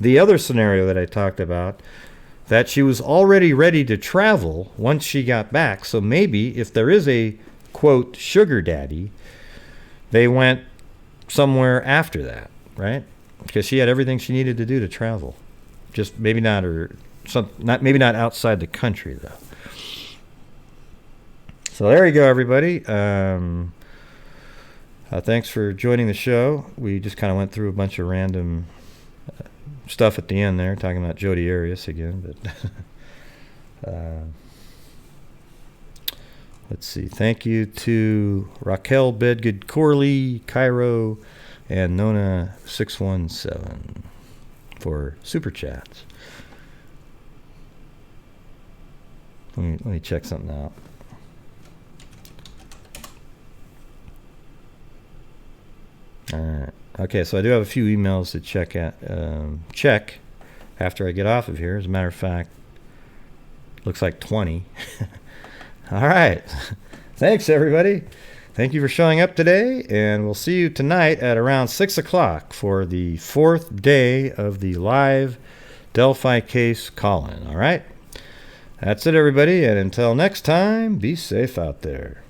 the other scenario that I talked about, that she was already ready to travel once she got back. So maybe if there is a, quote, sugar daddy, they went somewhere after that, right? Because she had everything she needed to do to travel. Just maybe not maybe not outside the country, though. So there you go, everybody. Thanks for joining the show. We just kind of went through a bunch of random stuff at the end there, talking about Jodi Arias again. But let's see. Thank you to Raquel Bedgood Corley, Cairo, and Nona617 for super chats. Let me check something out. All right. Okay, so I do have a few emails to check after I get off of here. As a matter of fact, looks like 20. All right. Thanks, everybody. Thank you for showing up today, and we'll see you tonight at around 6 o'clock for the 4th day of the live Delphi case call-in. All right? That's it, everybody, and until next time, be safe out there.